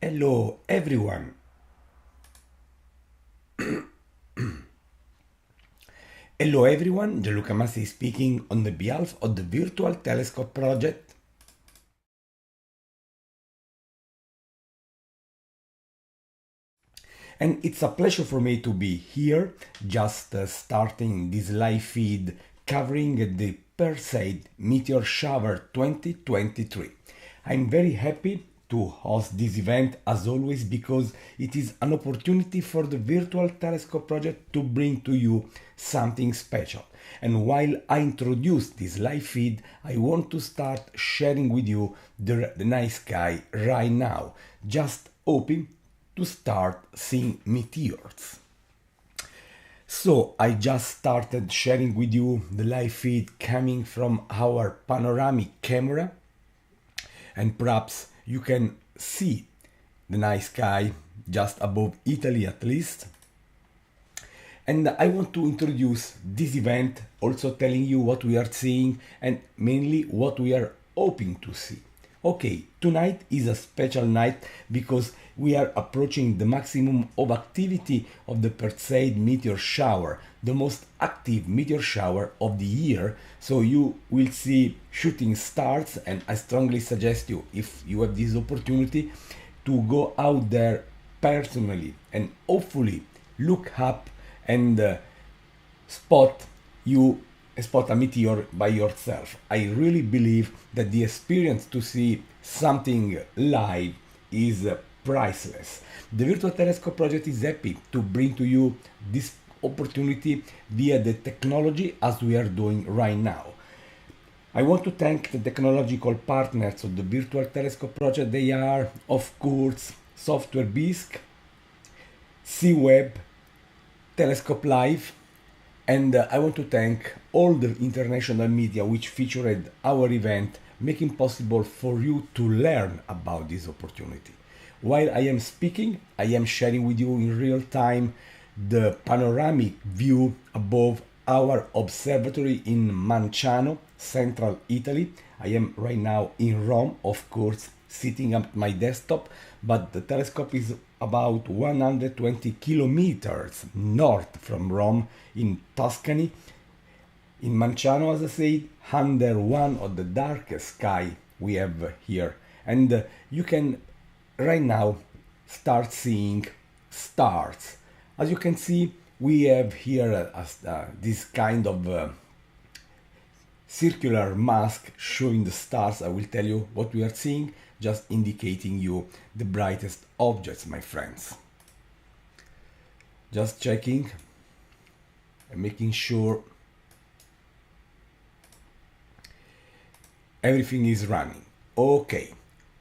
Hello everyone. Hello everyone, Gianluca Massi speaking on the behalf of the Virtual Telescope Project. And it's a pleasure for me to be here, just starting this live feed covering the Perseid Meteor Shower 2023. I'm very happy to host this event as always because it is an opportunity for the Virtual Telescope Project to bring to you something special. And while I introduce this live feed, I want to start sharing with you the night sky right now, just hoping to start seeing meteors. So I just started sharing with you the live feed coming from our panoramic camera, and perhaps you can see the night sky just above Italy at least. And I want to introduce this event, also telling you what we are seeing and mainly what we are hoping to see. Okay, tonight is a special night because we are approaching the maximum of activity of the Perseid meteor shower, the most active meteor shower of the year. So you will see shooting stars, and I strongly suggest you, if you have this opportunity, to go out there personally and hopefully look up and spot you spot a meteor by yourself. I really believe that the experience to see something live is priceless. The Virtual Telescope Project is happy to bring to you this opportunity via the technology as we are doing right now. I want to thank the technological partners of the Virtual Telescope Project. They are, of course, Software Bisq, C-Web, Telescope Live, and I want to thank all the international media which featured our event, making possible for you to learn about this opportunity. While I am speaking, I am sharing with you in real time the panoramic view above our observatory in Manciano, central Italy. I am right now in Rome, of course, sitting at my desktop, but the telescope is about 120 kilometers north from Rome in Tuscany. In Manciano, as I said, under one of the darkest sky we have here. And you can right now start seeing stars. As you can see, we have here this kind of circular mask showing the stars. I will tell you what we are seeing, just indicating you the brightest objects, my friends. Just checking and making sure everything is running. Okay,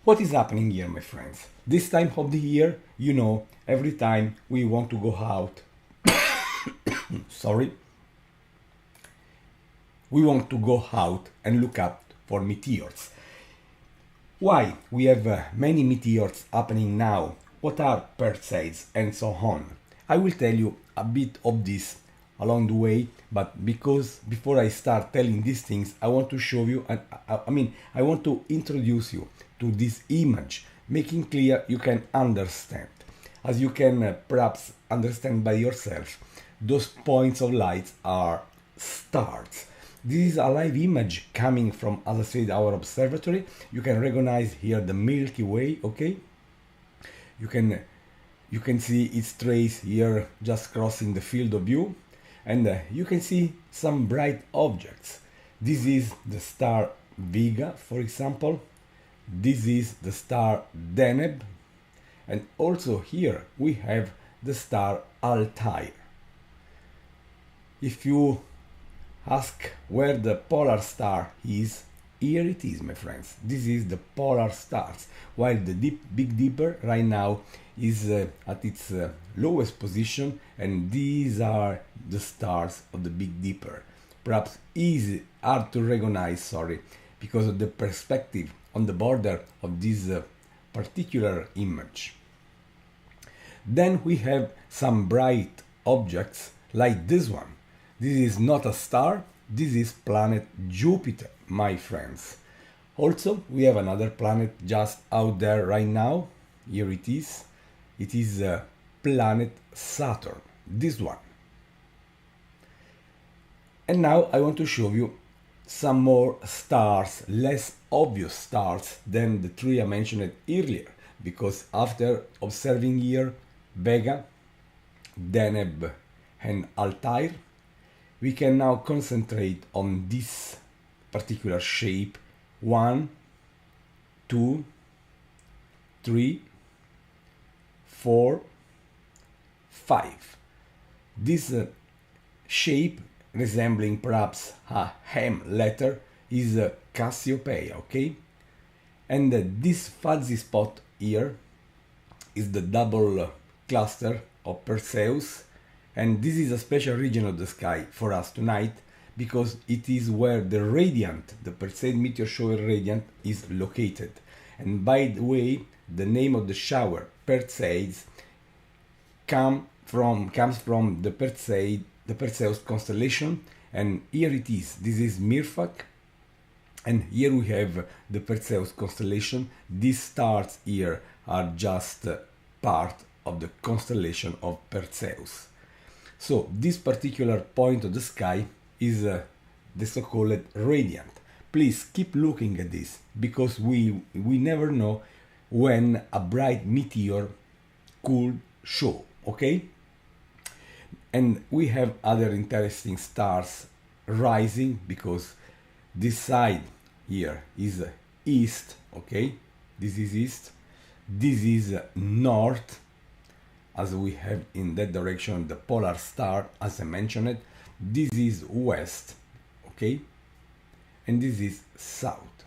what is happening here, my friends? This time of the year, you know, every time we want to go out, sorry, we want to go out and look up for meteors. Why we have many meteors happening now? What are Perseids and so on? I will tell you a bit of this along the way, but because before I start telling these things, I want to show you, I want to introduce you to this image, making clear you can understand. As you can perhaps understand by yourself, those points of light are stars. This is a live image coming from, as I said, our observatory. You can recognize here the Milky Way, okay? You can see its trace here just crossing the field of view, and you can see some bright objects. This is the star Vega, for example. This is the star Deneb, and also here we have the star Altair. If you ask where the polar star is, here it is, my friends. This is the polar stars, while the Big Dipper right now is at its lowest position, and these are the stars of the Big Dipper. Perhaps hard to recognize, sorry, because of the perspective on the border of this particular image. Then we have some bright objects like this one. This is not a star, this is planet Jupiter, my friends. Also, we have another planet just out there right now. Here it is. It is planet Saturn, this one. And now I want to show you some more stars, less obvious stars than the three I mentioned earlier, because after observing here Vega, Deneb and Altair, we can now concentrate on this particular shape. 1, 2, 3, 4, 5. This shape, resembling perhaps a M letter, is Cassiopeia, okay? And this fuzzy spot here is the double cluster of Perseus, and this is a special region of the sky for us tonight because it is where the radiant, the Perseid meteor shower radiant, is located. And by the way, the name of the shower, Perseids, comes from the Perseus constellation, and here it is. This is Mirfak, and here we have the Perseus constellation. These stars here are just part of the constellation of Perseus. So this particular point of the sky is the so-called radiant. Please keep looking at this, because we never know when a bright meteor could show, okay? And we have other interesting stars rising, because this side here is east, okay? This is east. This is north, as we have in that direction the polar star, as I mentioned. This is west, okay? And this is south.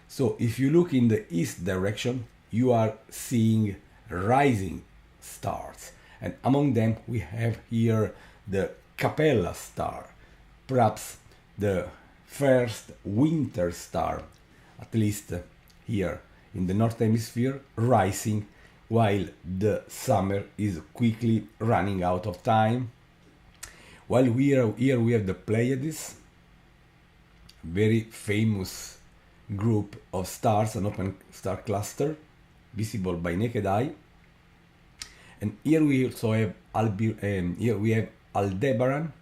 So if you look in the east direction, you are seeing rising stars. And among them we have here the Capella star, perhaps the first winter star, at least here in the north hemisphere, rising while the summer is quickly running out of time. While here we have the Pleiades, very famous group of stars, an open star cluster visible by naked eye. And here we also have Aldebaran,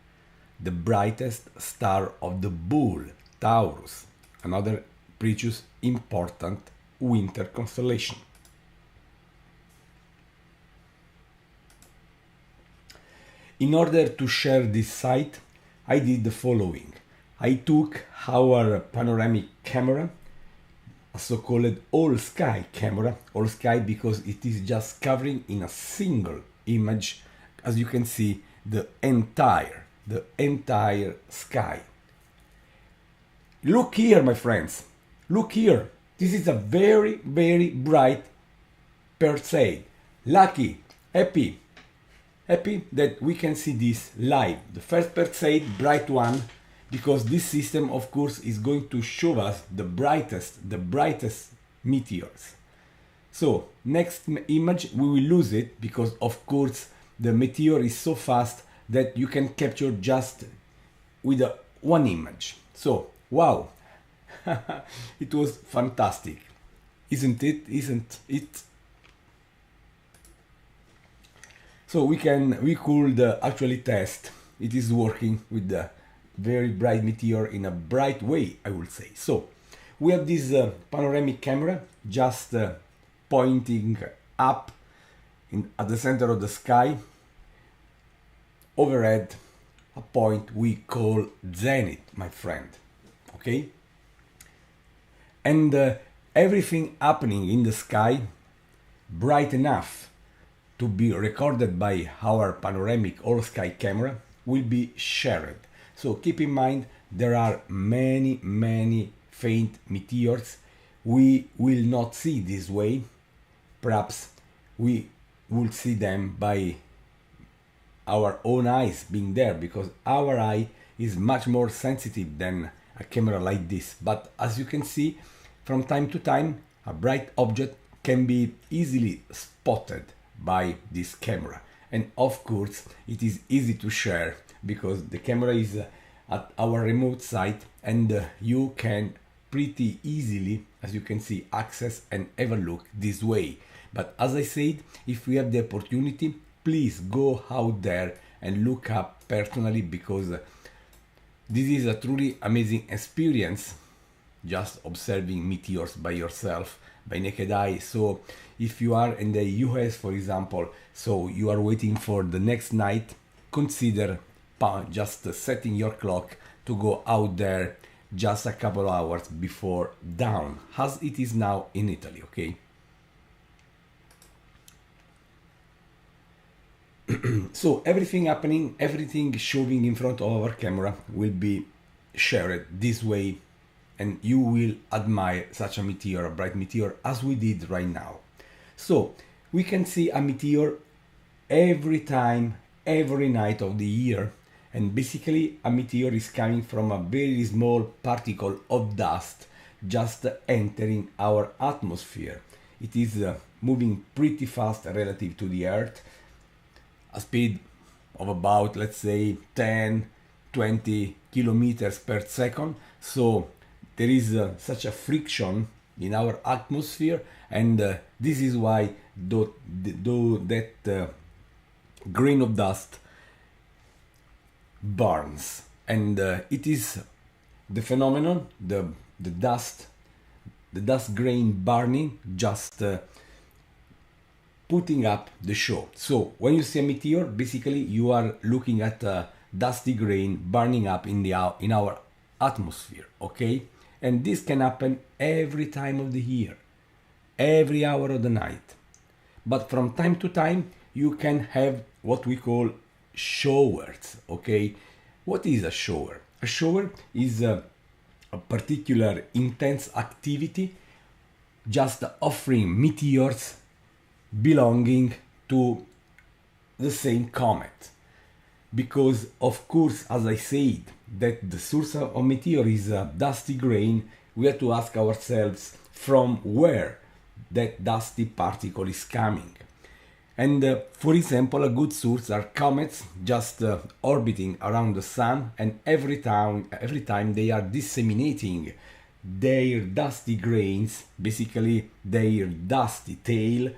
the brightest star of the Bull, Taurus, another precious important winter constellation. In order to share this site, I did the following. I took our panoramic camera, a so-called all-sky camera, all-sky because it is just covering in a single image, as you can see, the entire sky. Look here, my friends, look here. This is a very, very bright Perseid. Lucky, happy that we can see this live. The first Perseid, bright one, because this system, of course, is going to show us the brightest meteors. So next image we will lose it, because of course the meteor is so fast that you can capture just with one image. So wow, it was fantastic, isn't it? So we could actually test it is working with the very bright meteor in a bright way, I would say. So we have this panoramic camera just pointing up at the center of the sky, overhead, a point we call zenith, my friend, okay? And everything happening in the sky bright enough to be recorded by our panoramic all-sky camera will be shared. So keep in mind, there are many faint meteors we will not see this way. Perhaps we will see them by our own eyes being there, because our eye is much more sensitive than a camera like this. But as you can see, from time to time, a bright object can be easily spotted by this camera. And of course, it is easy to share, because the camera is at our remote site, and you can pretty easily, as you can see, access and have a look this way. But as I said, if we have the opportunity, please go out there and look up personally, because this is a truly amazing experience, just observing meteors by yourself, by naked eye. So if you are in the US, for example, so you are waiting for the next night, consider just setting your clock to go out there just a couple of hours before dawn, as it is now in Italy, okay? So everything happening, everything showing in front of our camera will be shared this way, and you will admire such a meteor, a bright meteor, as we did right now. So we can see a meteor every time, every night of the year, and basically a meteor is coming from a very small particle of dust just entering our atmosphere. It is moving pretty fast relative to the Earth, a speed of about, let's say, 10-20 kilometers per second. So there is such a friction in our atmosphere, and this is why that grain of dust burns, and it is the phenomenon, the dust grain burning, just putting up the show. So when you see a meteor, basically you are looking at a dusty grain burning up in our atmosphere, okay? And this can happen every time of the year, every hour of the night. But from time to time you can have what we call showers, okay? What is a shower? A shower is a particular intense activity just offering meteors belonging to the same comet. Because of course, as I said, that the source of meteor is a dusty grain, we have to ask ourselves from where that dusty particle is coming. And for example, a good source are comets just orbiting around the sun, and every time they are disseminating their dusty grains, basically their dusty tail,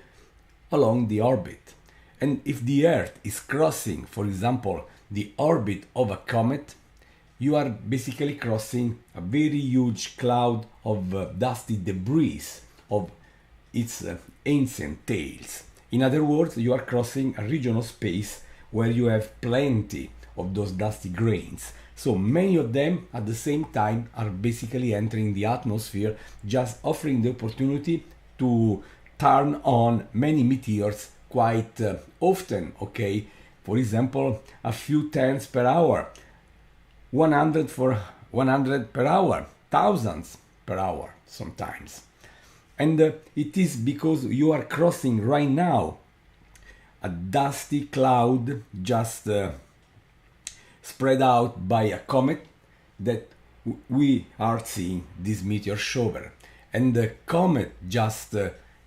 along the orbit. And if the Earth is crossing, for example, the orbit of a comet, you are basically crossing a very huge cloud of dusty debris of its ancient tails. In other words, you are crossing a region of space where you have plenty of those dusty grains. So many of them at the same time are basically entering the atmosphere, just offering the opportunity to turn on many meteors quite often, okay? For example, a few tens per hour, 100 per hour, thousands per hour sometimes. And it is because you are crossing right now a dusty cloud just spread out by a comet that we are seeing this meteor shower. And the comet just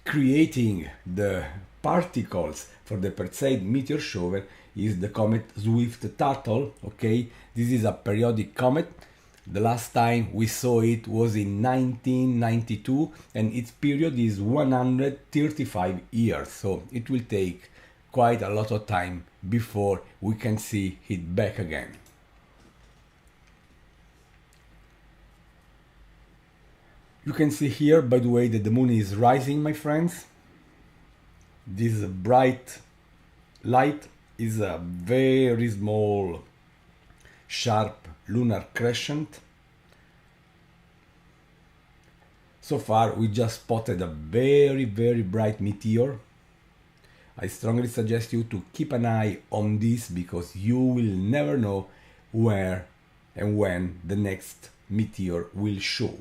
creating the particles for the Perseid meteor shower is the comet Swift-Tuttle, okay? This is a periodic comet. The last time we saw it was in 1992, and its period is 135 years, so it will take quite a lot of time before we can see it back again. You can see here, by the way, that the moon is rising, my friends. This bright light is a very small, sharp lunar crescent. So far we just spotted a very bright meteor. I strongly suggest you to keep an eye on this, because you will never know where and when the next meteor will show.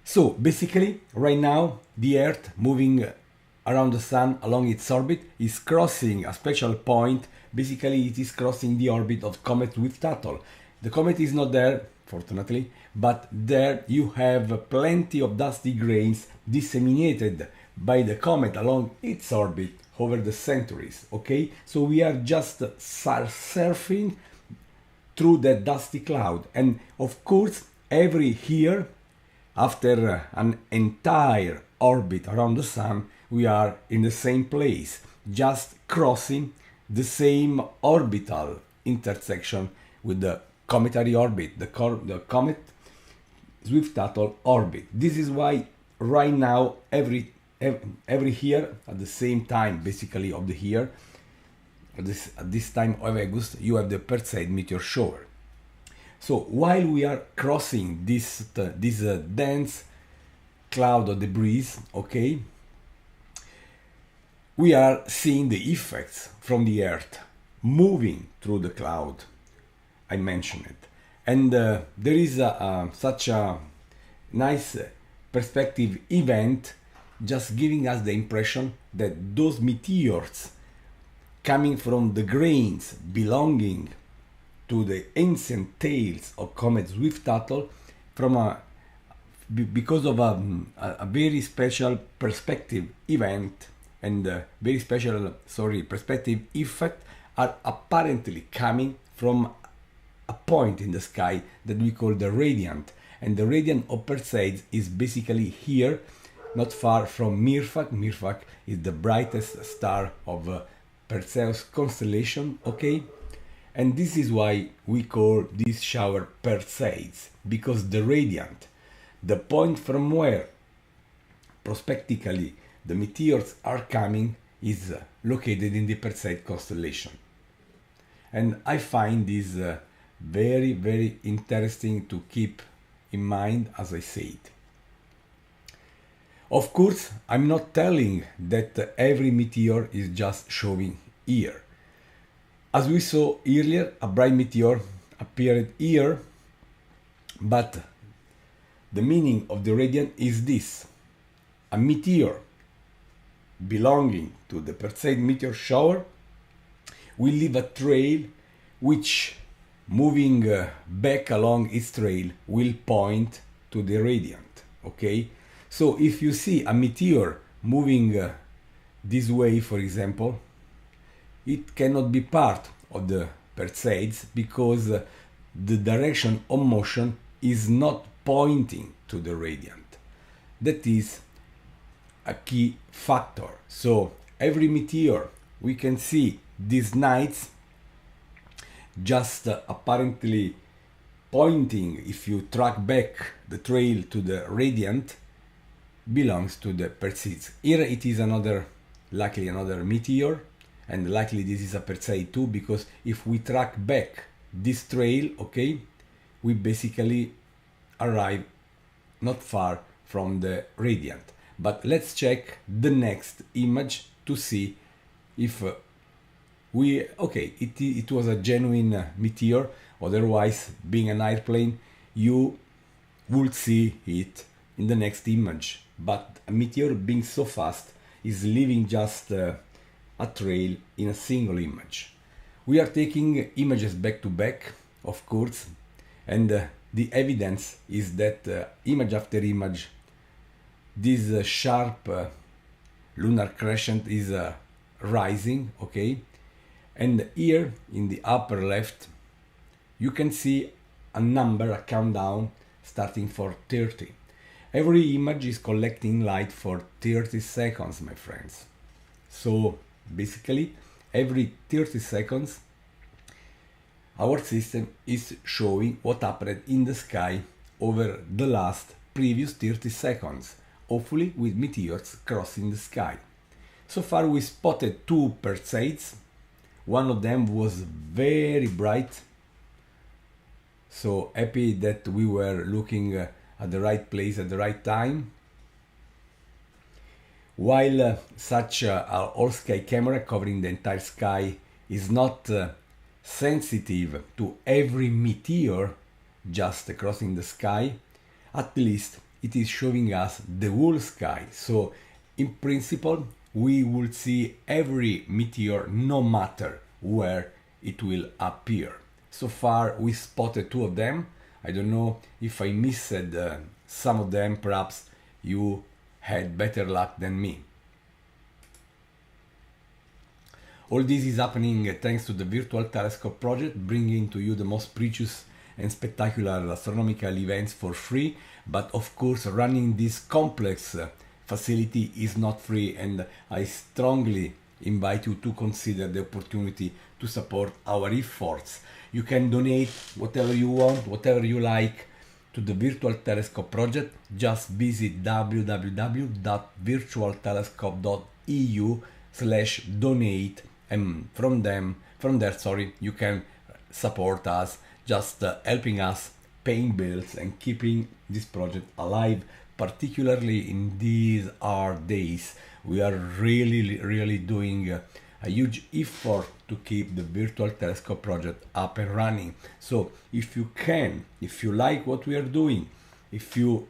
So basically right now the Earth, moving around the Sun along its orbit, is crossing a special point. Basically it is crossing the orbit of comet Swift-Tuttle. The comet is not there, fortunately, but there you have plenty of dusty grains disseminated by the comet along its orbit over the centuries, okay? So we are just surfing through that dusty cloud, and of course every year After an entire orbit around the Sun, we are in the same place, just crossing the same orbital intersection with the cometary orbit, the comet Swift-Tuttle orbit. This is why right now every year at the same time basically of the year, at this time of August, you have the Perseid meteor shower. So while we are crossing this dense cloud of debris, okay, we are seeing the effects from the Earth moving through the cloud. I mentioned it, and there is such a nice perspective event, just giving us the impression that those meteors coming from the grains belonging to the ancient tails of comet Swift-Tuttle because of a very special perspective event and very special perspective effect are apparently coming from a point in the sky that we call the radiant, and the radiant of Perseids is basically here, not far from Myrfak. Myrfak is the brightest star of Perseids constellation, okay? And this is why we call this shower Perseids, because the radiant, the point from where prospectively the meteors are coming, is located in the Perseid constellation. And I find this very, very interesting to keep in mind, as I said. Of course, I'm not telling that every meteor is just showing here. As we saw earlier, a bright meteor appeared here, but the meaning of the radiant is this. A meteor belonging to the Perseid meteor shower will leave a trail which, moving back along its trail, will point to the radiant, okay? So if you see a meteor moving this way, for example, it cannot be part of the Perseids because the direction of motion is not pointing to the radiant. That is a key factor. So every meteor we can see these nights just apparently pointing, if you track back the trail to the radiant, belongs to the Perseids. Here it is likely another meteor, and likely this is a Perseid too, because if we track back this trail, okay, we basically arrive not far from the radiant. But let's check the next image to see if it was a genuine meteor. Otherwise, being an airplane, you would see it in the next image. But a meteor being so fast is leaving just a trail in a single image. We are taking images back to back, of course, and the evidence is that image after image, this sharp lunar crescent is rising, okay? And here in the upper left, you can see a number, a countdown starting for 30. Every image is collecting light for 30 seconds, my friends. So basically, every 30 seconds, our system is showing what happened in the sky over the last previous 30 seconds, hopefully with meteors crossing the sky. So far we spotted two Perseids. One of them was very bright. So happy that we were looking at the right place at the right time. While such an all-sky camera covering the entire sky is not sensitive to every meteor just crossing the sky, at least it is showing us the whole sky. So in principle, we will see every meteor no matter where it will appear. So far we spotted two of them. I don't know if I missed some of them. Perhaps you had better luck than me. All this is happening thanks to the Virtual Telescope project, bringing to you the most precious and spectacular astronomical events for free, but of course running this complex facility is not free, and I strongly invite you to consider the opportunity to support our efforts. You can donate whatever you want, whatever you like to the Virtual Telescope project. Just visit www.virtualtelescope.eu/donate, and from there, you can support us, just helping us paying bills and keeping this project alive, particularly in these hard days. We are really doing a huge effort to keep the Virtual Telescope project up and running. So if you can, if you like what we are doing, if you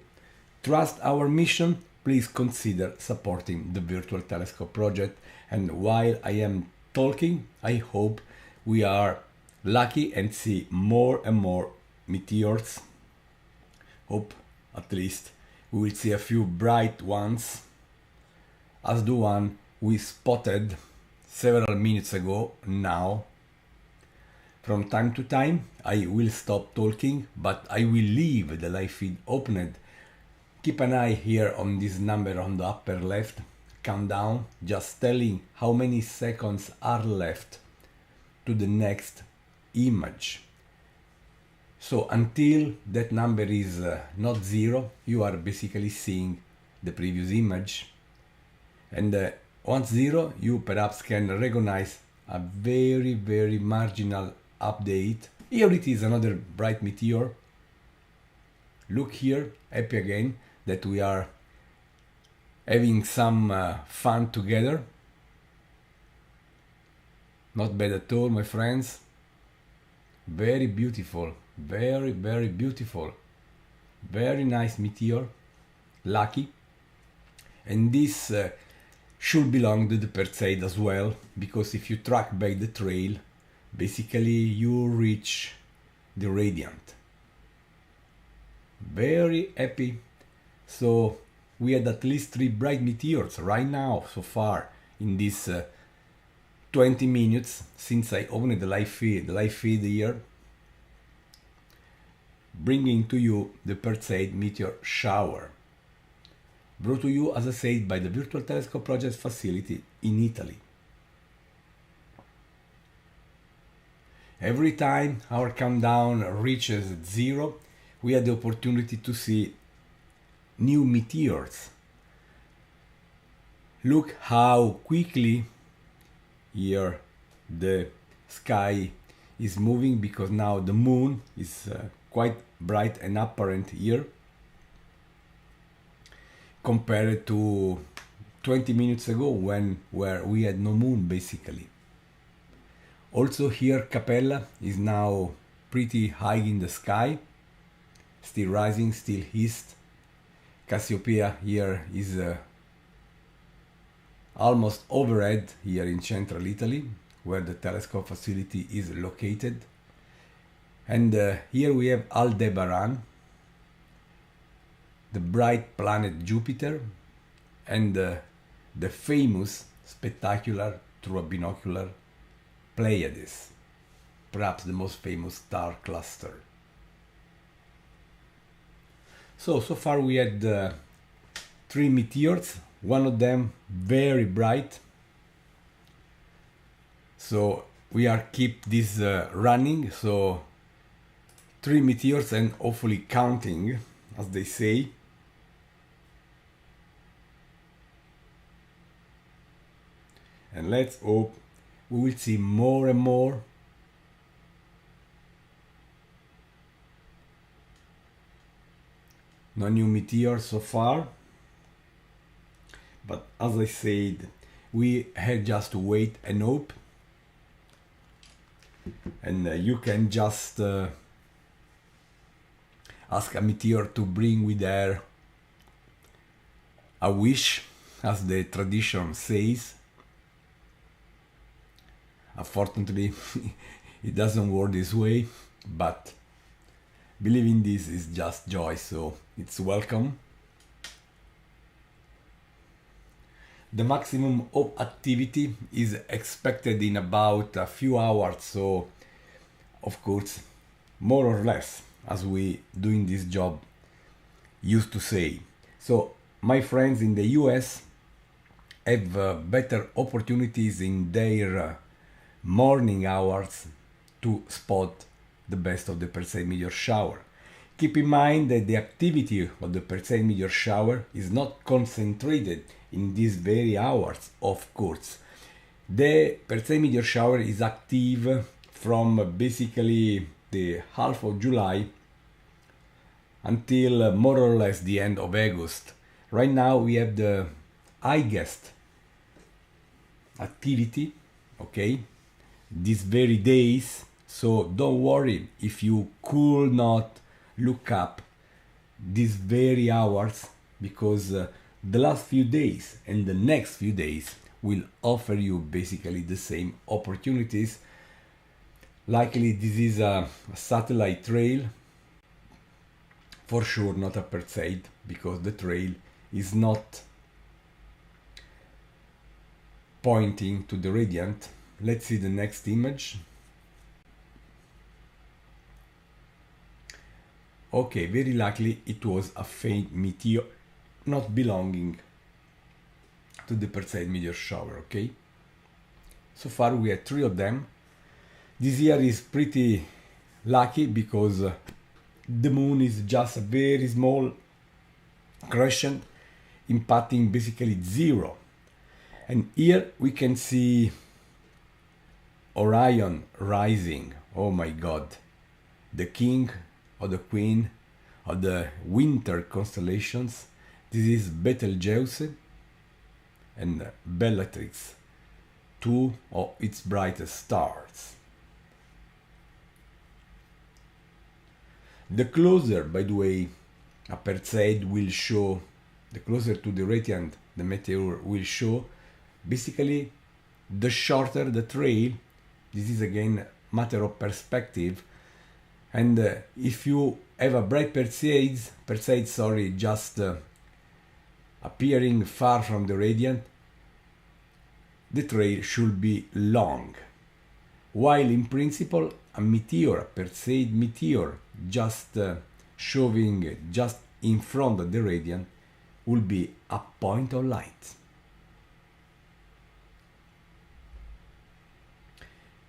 trust our mission, please consider supporting the Virtual Telescope project. And while I am talking, I hope we are lucky and see more and more meteors. Hope at least we will see a few bright ones, as the one we spotted several minutes ago now. From time to time I will stop talking, but I will leave the live feed opened. Keep an eye here on this number on the upper left, countdown, just telling how many seconds are left to the next image. So until that number is not zero, you are basically seeing the previous image. And once zero, you perhaps can recognize a very marginal update. Here it is, another bright meteor. Look here, happy again that we are having some fun together. Not bad at all, my friends. Very beautiful, very beautiful. Very nice meteor, lucky. And this should belong to the Perseid as well, because if you track back the trail, basically you reach the radiant. Very happy. So we had at least 3 bright meteors right now so far in this 20 minutes since I opened the live feed here, bringing to you the Perseid meteor shower, brought to you, as I said, by the Virtual Telescope Project facility in Italy. Every time our countdown reaches 0, we had the opportunity to see new meteors. Look how quickly here the sky is moving, because now the moon is quite bright and apparent here, compared to 20 minutes ago where we had no moon basically. Also here Capella is now pretty high in the sky, still rising, still east. Cassiopeia here is almost overhead here in central Italy, where the telescope facility is located. And here we have Aldebaran, the bright planet Jupiter, and the famous, spectacular, through a binocular, Pleiades, perhaps the most famous star cluster. So far we had 3 meteors, one of them very bright. So we are keep this running, so 3 meteors and hopefully counting, as they say. And let's hope we will see more and more. No new meteors so far, but as I said, we had just to wait and hope. And you can just ask a meteor to bring with her a wish, as the tradition says. Unfortunately, it doesn't work this way, but believing this is just joy, so it's welcome. The maximum of activity is expected in about a few hours, so of course more or less, as we doing this job used to say. So my friends in the US have better opportunities in their morning hours to spot the best of the Perseid meteor shower. Keep in mind that the activity of the Perseid meteor shower is not concentrated in these very hours, of course. The Perseid meteor shower is active from basically the half of July until more or less the end of August. Right now we have the highest activity, okay, these very days, so don't worry if you could not look up these very hours, because the last few days and the next few days will offer you basically the same opportunities. Likely this is a satellite trail, for sure not a Perseid, because the trail is not pointing to the radiant. Let's see the next image. Okay, very likely it was a faint meteor not belonging to the Perseid meteor shower, okay? So far we had 3 of them. This year is pretty lucky because the moon is just a very small crescent impacting basically 0. And here we can see Orion rising. Oh my god, the king or the queen of the winter constellations. This is Betelgeuse and Bellatrix, 2 of its brightest stars. The closer, by the way, a Perseid will show, the closer to the radiant the meteor will show, basically the shorter the trail. This is again matter of perspective, and if you have a bright Perseid, just appearing far from the radiant, the trail should be long, while in principle a meteor, a Perseid meteor, just showing just in front of the radiant will be a point of light.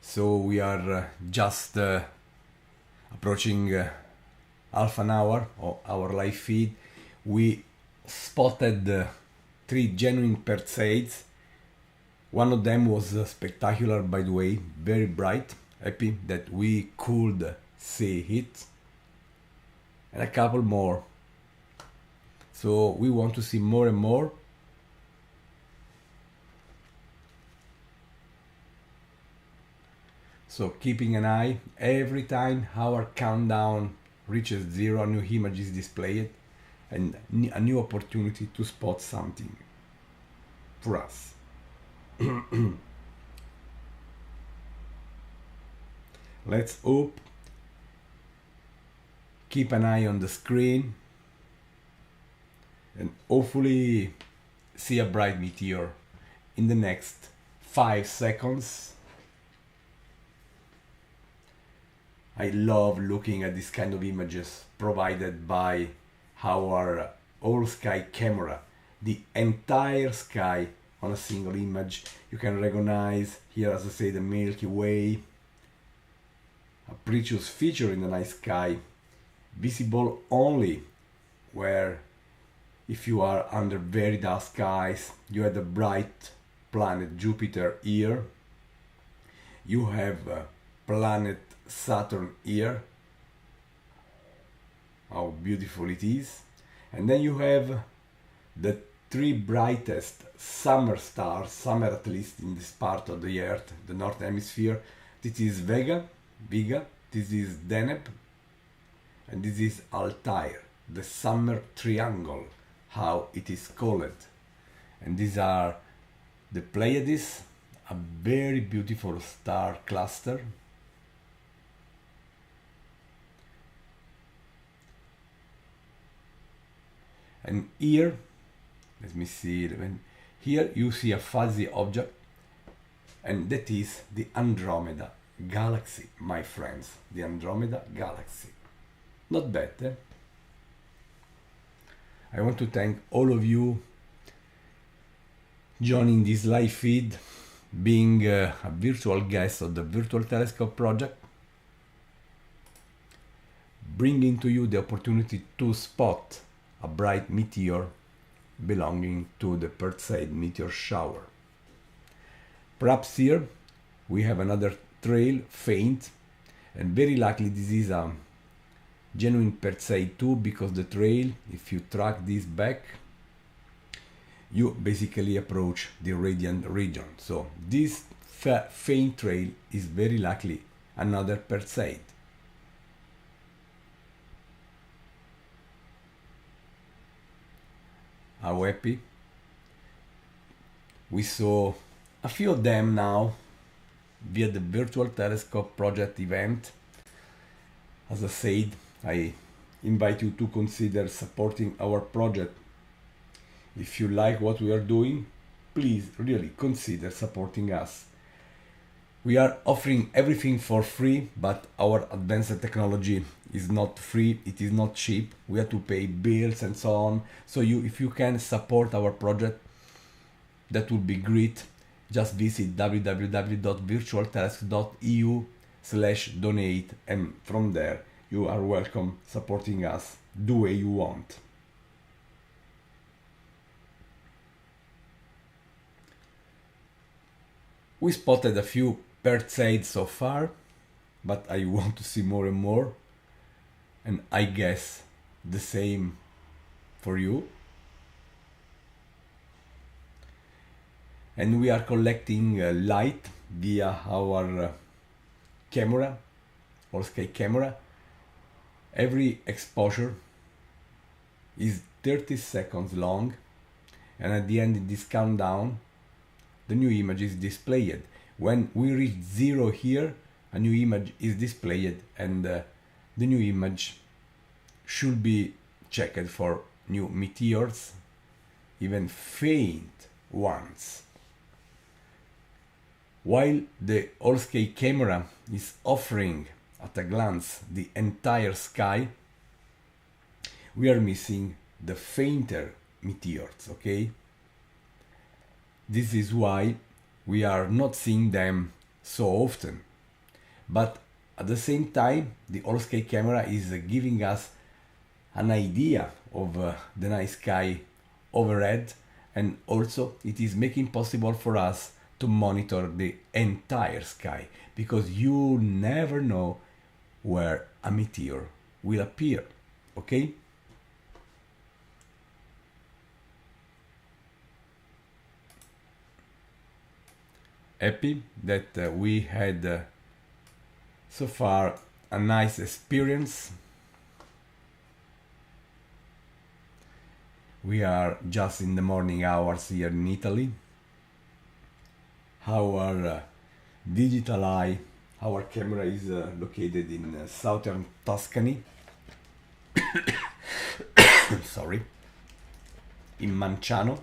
So we are just approaching half an hour of our live feed. We spotted 3 genuine Perseids. One of them was spectacular, by the way, very bright. Happy that we could see it, and a couple more. So we want to see more and more. So keeping an eye every time our countdown reaches 0, a new image is displayed and a new opportunity to spot something for us. Let's hope. Keep an eye on the screen and hopefully see a bright meteor in the next 5 seconds. I love looking at this kind of images provided by our all sky camera. The entire sky on a single image. You can recognize here, as I say, the Milky Way, a precious feature in the night sky, visible only where, if you are under very dark skies, you have the bright planet Jupiter here, you have planet Saturn here, how beautiful it is, and then you have the 3 brightest summer stars, summer at least in this part of the Earth, the North Hemisphere. This is Vega, this is Deneb, and this is Altair, the summer triangle, how it is called. And these are the Pleiades, a very beautiful star cluster. And here, let me see, here you see a fuzzy object, and that is the Andromeda galaxy, my friends, the Andromeda galaxy. Not bad, eh? I want to thank all of you joining this live feed, being a virtual guest of the Virtual Telescope project, bringing to you the opportunity to spot a bright meteor belonging to the Perseid meteor shower. Perhaps here we have another trail, faint, and very likely this is a genuine Perseid too, because the trail, if you track this back, you basically approach the radiant region. So this faint trail is very likely another Perseid. How happy? We saw a few of them now via the Virtual Telescope project event. As I said, I invite you to consider supporting our project. If you like what we are doing, please really consider supporting us. We are offering everything for free, but our advanced technology is not free, it is not cheap. We have to pay bills and so on. So if you can support our project, that would be great. Just visit www.virtualtelescope.eu/donate, and from there you are welcome supporting us the way you want. We spotted a few Perseids so far, but I want to see more and more, and I guess the same for you. And we are collecting light via our camera, all-sky camera. Every exposure is 30 seconds long, and at the end of this countdown, the new image is displayed. When we reach 0 here, a new image is displayed, and the new image should be checked for new meteors, even faint ones. While the all-sky camera is offering at a glance the entire sky, we are missing the fainter meteors, okay? This is why we are not seeing them so often. But at the same time, the all-sky camera is giving us an idea of the night sky overhead, and also it is making possible for us to monitor the entire sky, because you never know where a meteor will appear, okay? Happy that we had so far a nice experience. We are just in the morning hours here in Italy. Our digital eye, our camera is located in southern Tuscany. Sorry, in Manciano,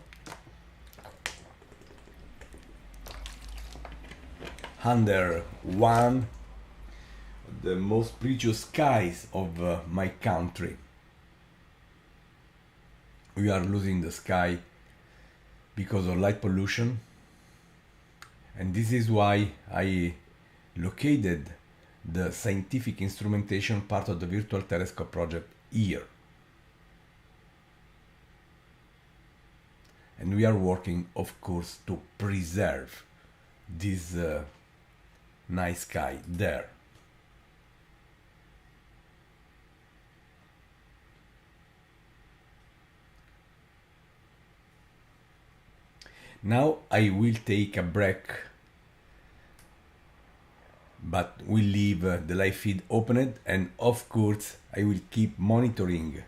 under one of the most precious skies of my country. We are losing the sky because of light pollution, and this is why I located the scientific instrumentation part of the Virtual Telescope project here. And we are working, of course, to preserve this night sky there. Now I will take a break, but will leave the live feed opened, and of course I will keep monitoring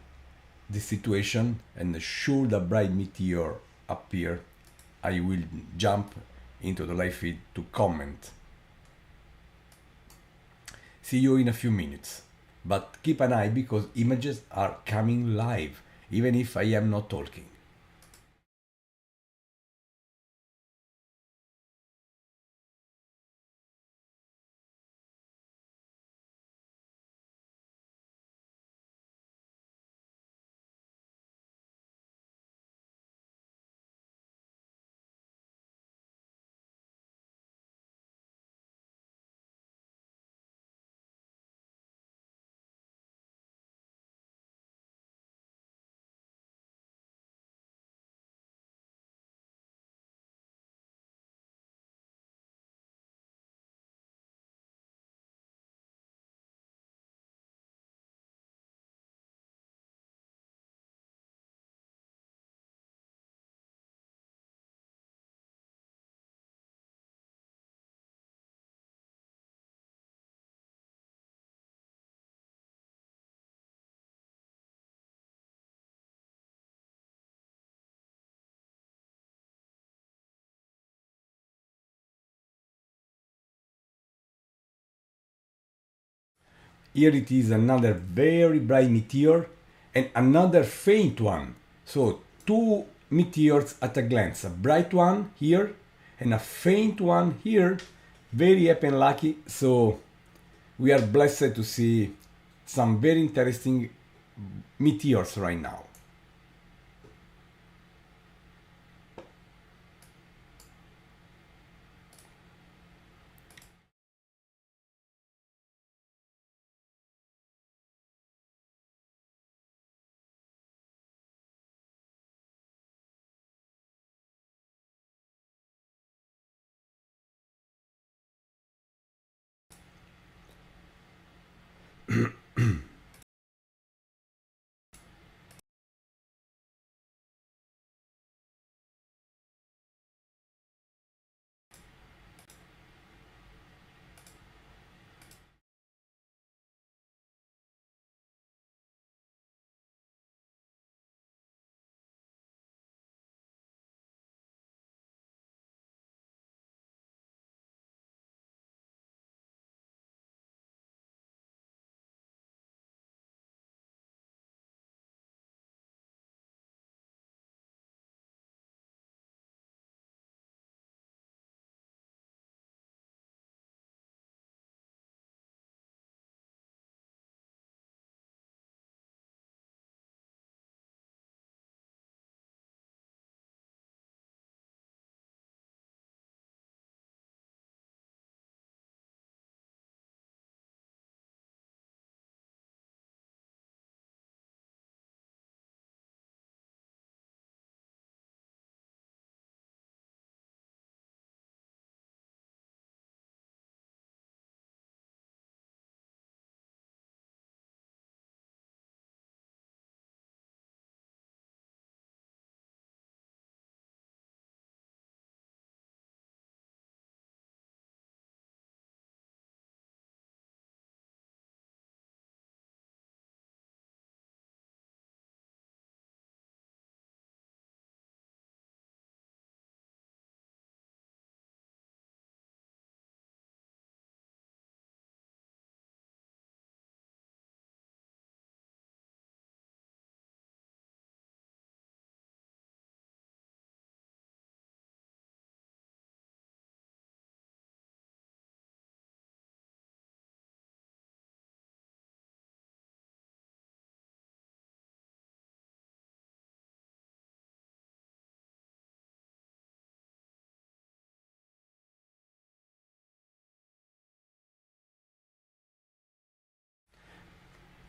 the situation, and should a bright meteor appear, I will jump into the live feed to comment. See you in a few minutes, but keep an eye because images are coming live, even if I am not talking. Here it is another very bright meteor and another faint one. So two meteors at a glance, a bright one here and a faint one here. Very happy and lucky. So we are blessed to see some very interesting meteors right now.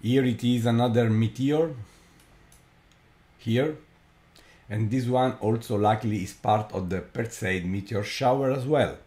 Here it is another meteor here, and this one also likely is part of the Perseid meteor shower as well.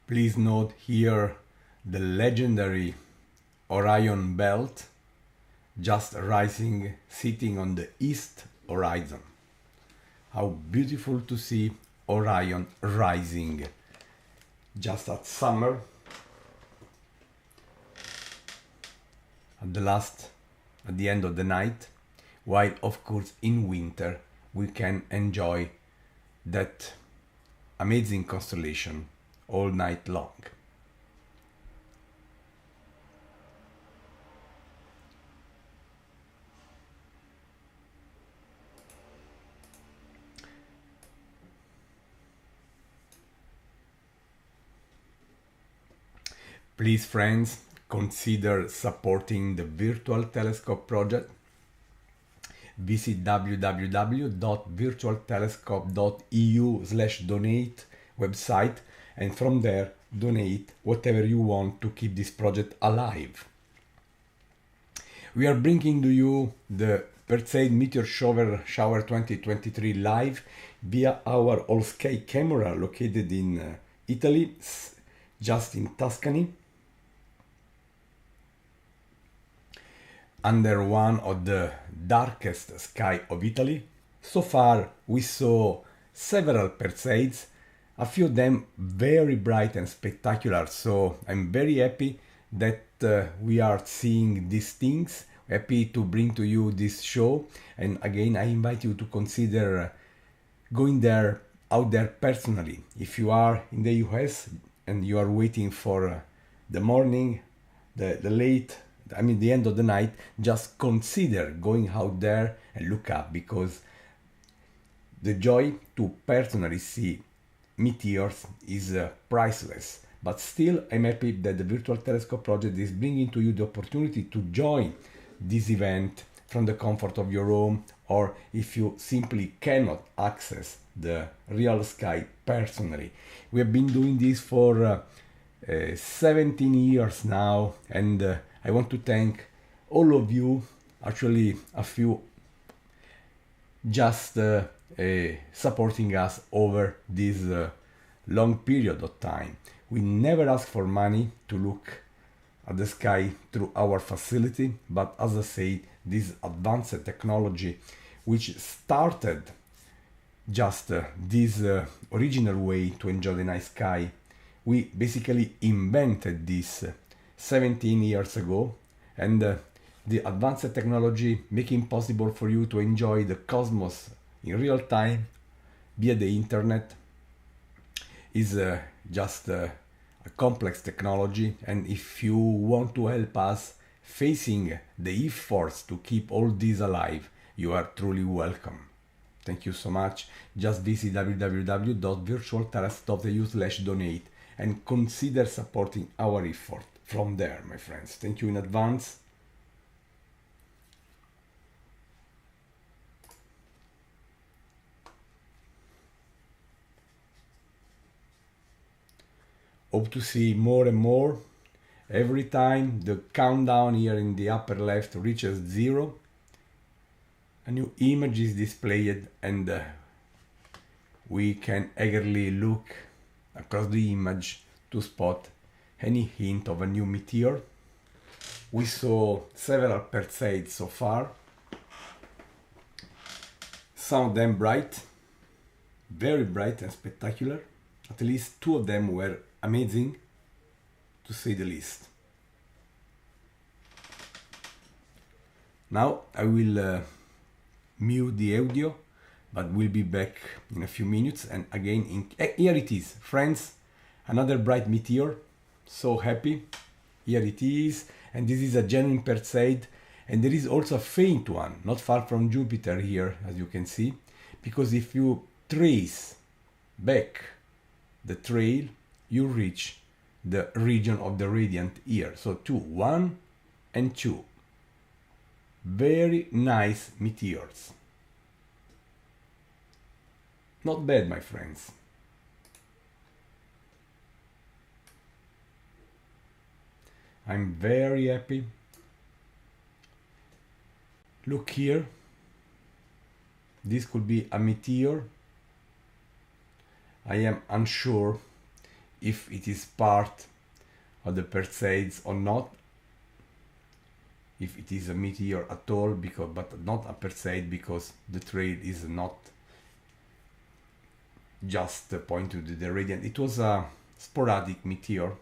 Please note here the legendary Orion belt just rising, sitting on the east horizon. How beautiful to see Orion rising just at summer, at the end of the night, while of course in winter we can enjoy that amazing constellation all night long. Please, friends, consider supporting the Virtual Telescope project. Visit www.virtualtelescope.eu/donate website, and from there donate whatever you want to keep this project alive. We are bringing to you the Perseid Meteor Shower 2023 live via our all-sky camera located in Italy, just in Tuscany, under one of the darkest sky of Italy. So far we saw several Perseids, a few of them very bright and spectacular, so I'm very happy that we are seeing these things, happy to bring to you this show, and again I invite you to consider going out there personally. If you are in the US and you are waiting for the morning, the end of the night, just consider going out there and look up, because the joy to personally see meteors is priceless. But still, I'm happy that the Virtual Telescope project is bringing to you the opportunity to join this event from the comfort of your home, or if you simply cannot access the real sky personally. We have been doing this for 17 years now, and I want to thank all of you, actually a few just supporting us over this long period of time. We never ask for money to look at the sky through our facility, but as I said, this advanced technology which started just this original way to enjoy the night sky, we basically invented this 17 years ago, and the advanced technology making possible for you to enjoy the cosmos in real time via the internet is just a complex technology. And if you want to help us facing the efforts to keep all this alive, you are truly welcome. Thank you so much. Just visit www.virtualtelescope.eu/donate and consider supporting our effort from there, my friends. Thank you in advance. Hope to see more and more. Every time the countdown here in the upper left reaches 0, a new image is displayed, and we can eagerly look across the image to spot any hint of a new meteor. We saw several Perseids so far, some of them bright, very bright and spectacular. At least 2 of them were amazing, to say the least. Now I will mute the audio, but we'll be back in a few minutes. And again, here it is, friends, another bright meteor. So happy. Here it is, and this is a genuine Perseid, and there is also a faint one not far from Jupiter here, as you can see, because if you trace back the trail, you reach the region of the radiant ear. So 2, 1 and 2, very nice meteors. Not bad, my friends. I'm very happy. Look here. This could be a meteor. I am unsure if it is part of the Perseids or not. If it is a meteor at all, but not a Perseid, because the trail is not just pointing to the radiant. It was a sporadic meteor,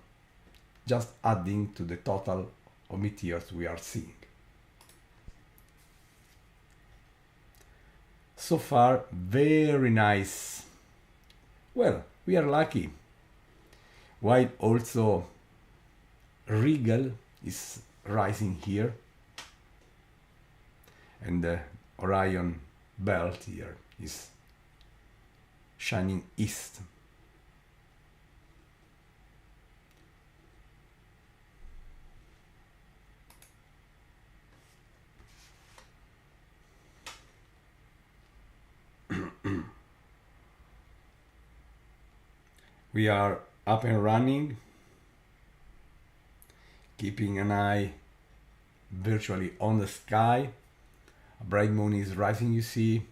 just adding to the total of meteors we are seeing. So far, very nice. Well, we are lucky. While also Regal is rising here, and the Orion belt here is shining east. We are up and running, keeping an eye virtually on the sky. A bright moon is rising, you see.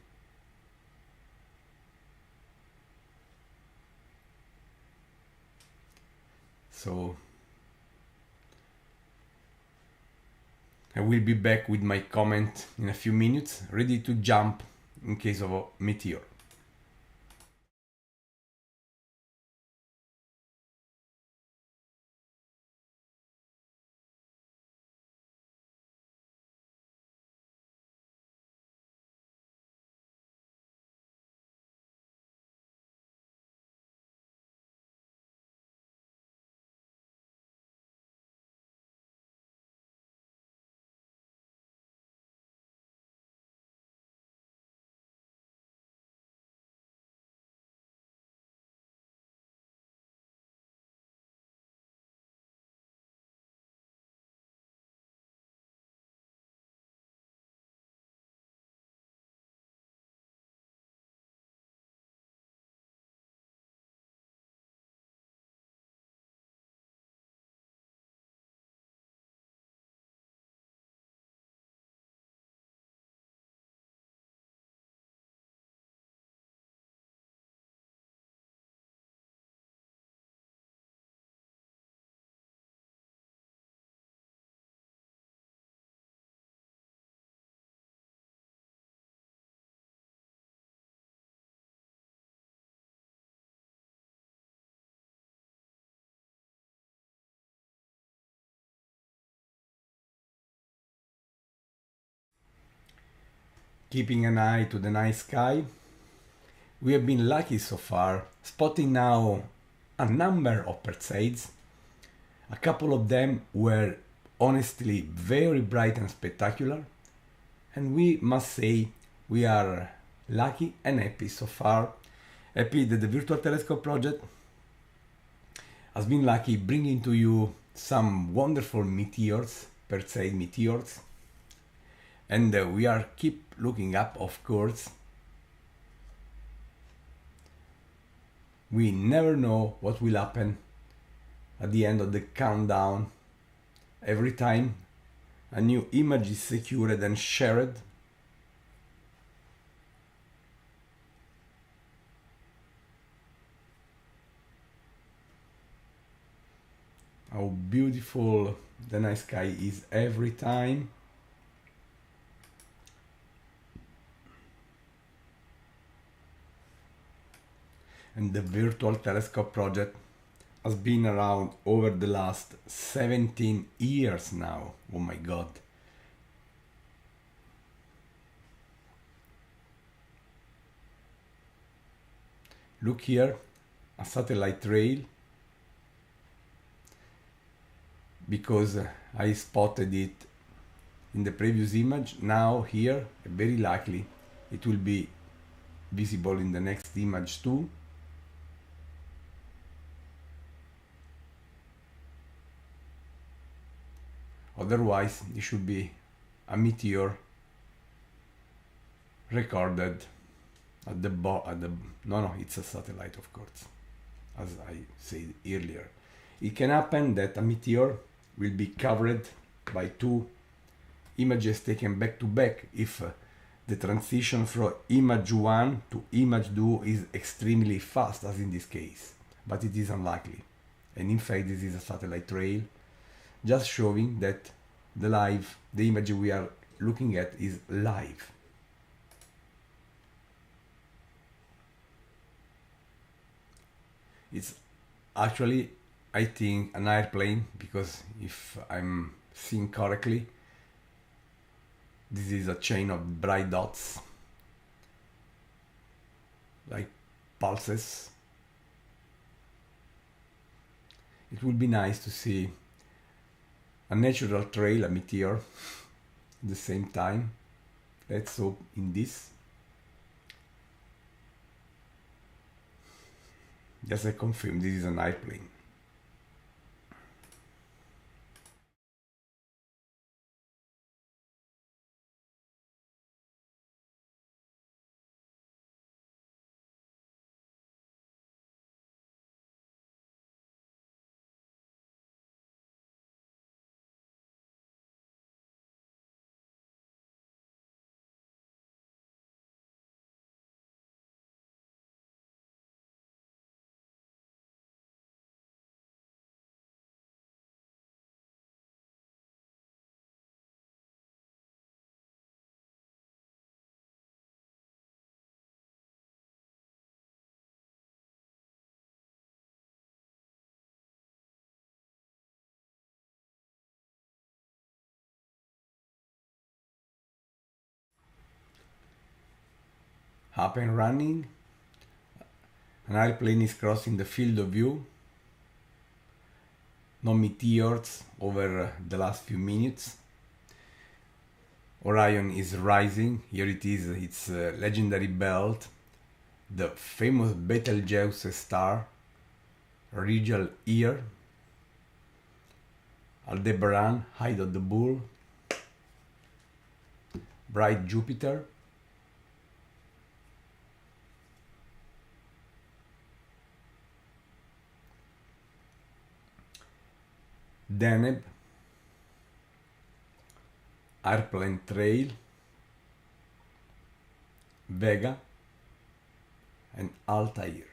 So I will be back with my comment in a few minutes, ready to jump in case of a meteor. Keeping an eye to the night sky, we have been lucky so far, spotting now a number of Perseids. A couple of them were honestly very bright and spectacular, and we must say we are lucky and happy so far. Happy that the Virtual Telescope project has been lucky bringing to you some wonderful meteors, Perseid meteors, and we are keep looking up, of course. We never know what will happen at the end of the countdown. Every time a new image is secured and shared. How beautiful the night sky is every time. And the Virtual Telescope project has been around over the last 17 years now. Oh my god. Look here, a satellite trail, because I spotted it in the previous image. Now here, very likely, it will be visible in the next image too. Otherwise, it should be a meteor recorded at the no, it's a satellite, of course, as I said earlier. It can happen that a meteor will be covered by two images taken back to back if the transition from image 1 to image 2 is extremely fast, as in this case, but it is unlikely. And in fact, this is a satellite trail, just showing that the image we are looking at is live. It's actually, I think, an airplane, because if I'm seeing correctly, this is a chain of bright dots, like pulses. It would be nice to see a natural trail, a meteor, at the same time. Let's hope in this. Yes, I confirm this is an airplane. Up and running. An airplane is crossing the field of view. No meteors over the last few minutes. Orion is rising. Here it is, its legendary belt, the famous Betelgeuse star, regal ear, Aldebaran, height of the bull, bright Jupiter, Deneb, airplane trail, Vega, and Altair.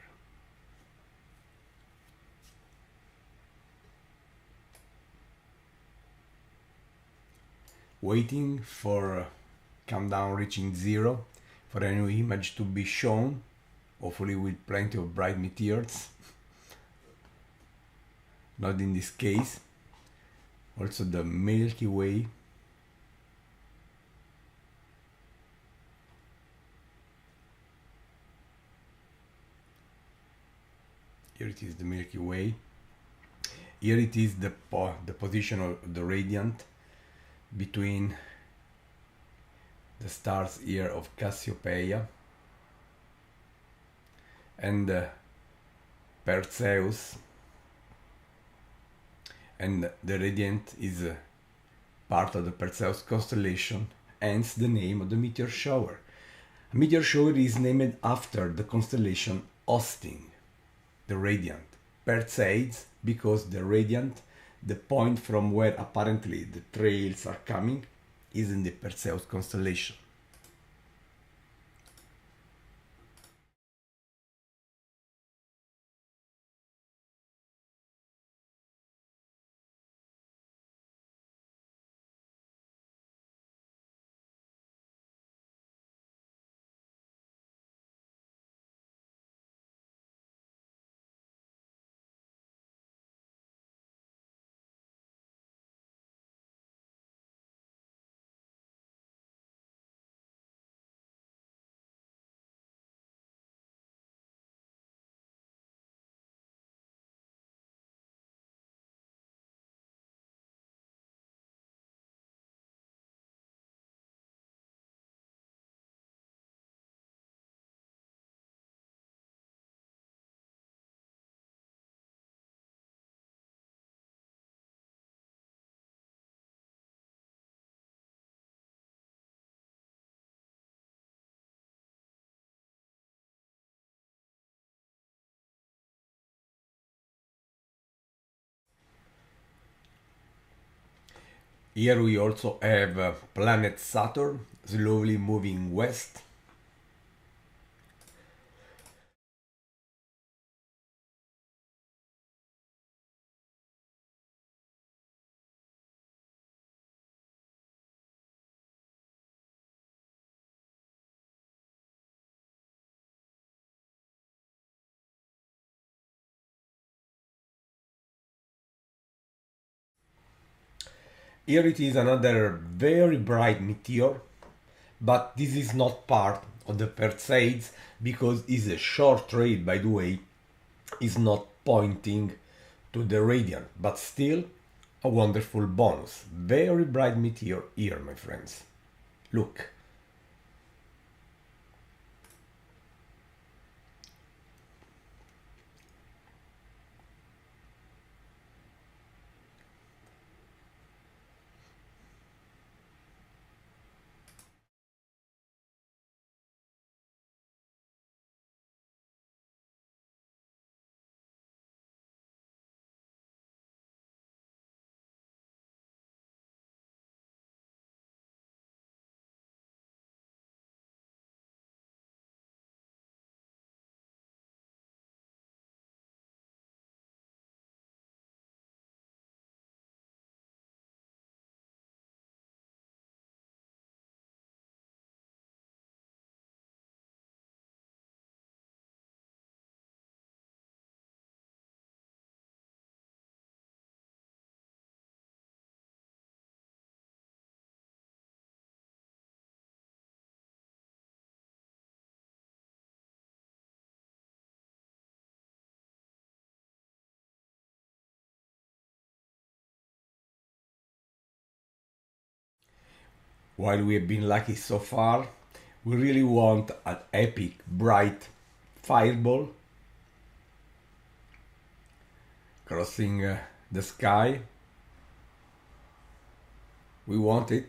Waiting for countdown reaching 0 for a new image to be shown, hopefully with plenty of bright meteors. Not in this case. Also the Milky Way. Here it is, the Milky Way. Here it is the position of the radiant between the stars here of Cassiopeia and Perseus, and the radiant is part of the Perseus constellation, hence the name of the meteor shower. A meteor shower is named after the constellation hosting the radiant, Perseids, because the radiant, the point from where apparently the trails are coming, is in the Perseus constellation. Here we also have planet Saturn slowly moving west. Here it is another very bright meteor, but this is not part of the Perseids because it's a short ray, by the way, is not pointing to the radiant, but still a wonderful bonus. Very bright meteor here, my friends. Look. While we have been lucky so far, we really want an epic, bright fireball crossing the sky. We want it.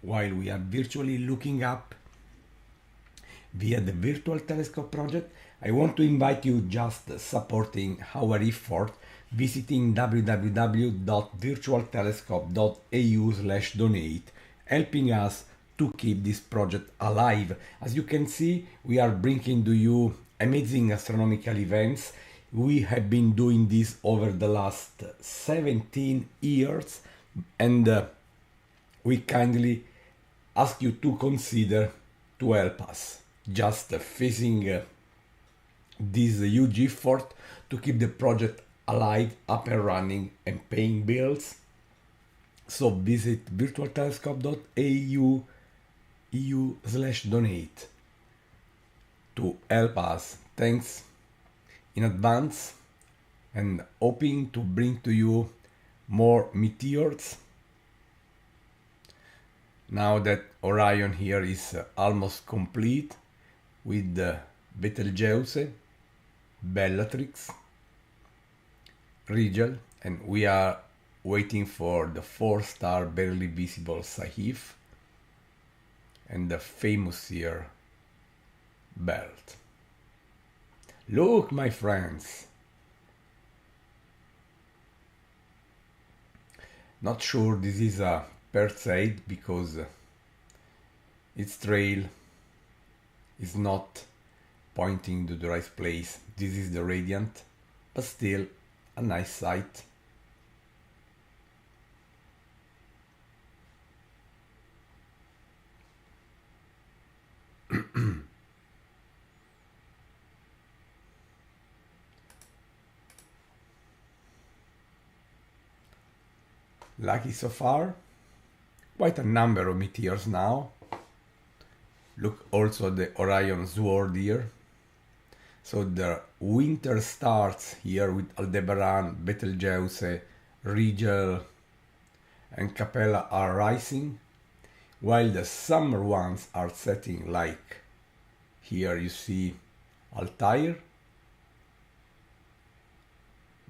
While we are virtually looking up via the virtual telescope project, I want to invite you just supporting our effort visiting www.virtualtelescope.eu/donate, helping us to keep this project alive. As you can see, we are bringing to you amazing astronomical events. We have been doing this over the last 17 years, and we kindly ask you to consider to help us just facing this huge effort to keep the project alive, up and running, and paying bills. So visit virtualtelescope.eu/donate to help us. Thanks in advance, and hoping to bring to you more meteors now that Orion here is almost complete with Betelgeuse, Bellatrix, Rigel, and we are waiting for the 4-star barely visible Sahif and the famous here Belt. Look, my friends! Not sure this is a Perseid because its trail is not pointing to the right place. This is the radiant, but still a nice sight. Lucky so far. Quite a number of meteors now. Look also at the Orion sword here. So the winter starts here with Aldebaran, Betelgeuse, Rigel and Capella are rising, while the summer ones are setting, like here you see Altair,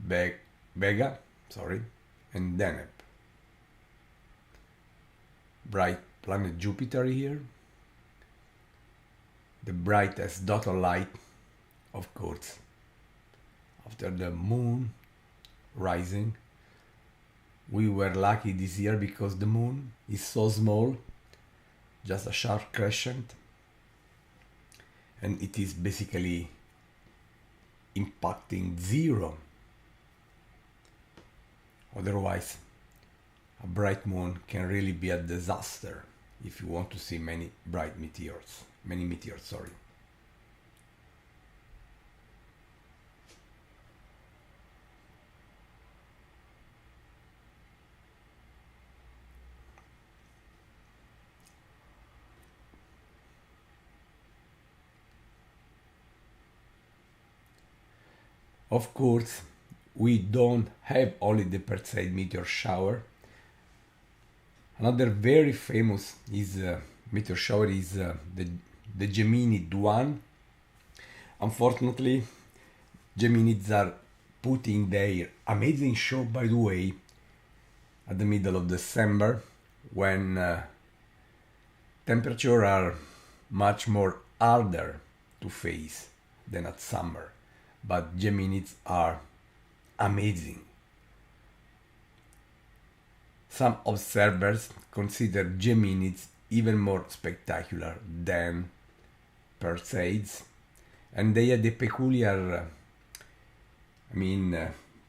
Vega, and Deneb. Bright planet Jupiter here. The brightest dot of light, of course, after the moon rising. We were lucky this year because the moon is so small, just a sharp crescent, and it is basically impacting zero. Otherwise, a bright moon can really be a disaster if you want to see many meteors. Of course, we don't have only the Perseid meteor shower. Another very famous meteor shower is the Geminid one. Unfortunately, Geminids are putting their amazing show, by the way, at the middle of December, when temperatures are much more harder to face than at summer. But Geminids are amazing. Some observers consider Geminids even more spectacular than Perseids, and they are the peculiar,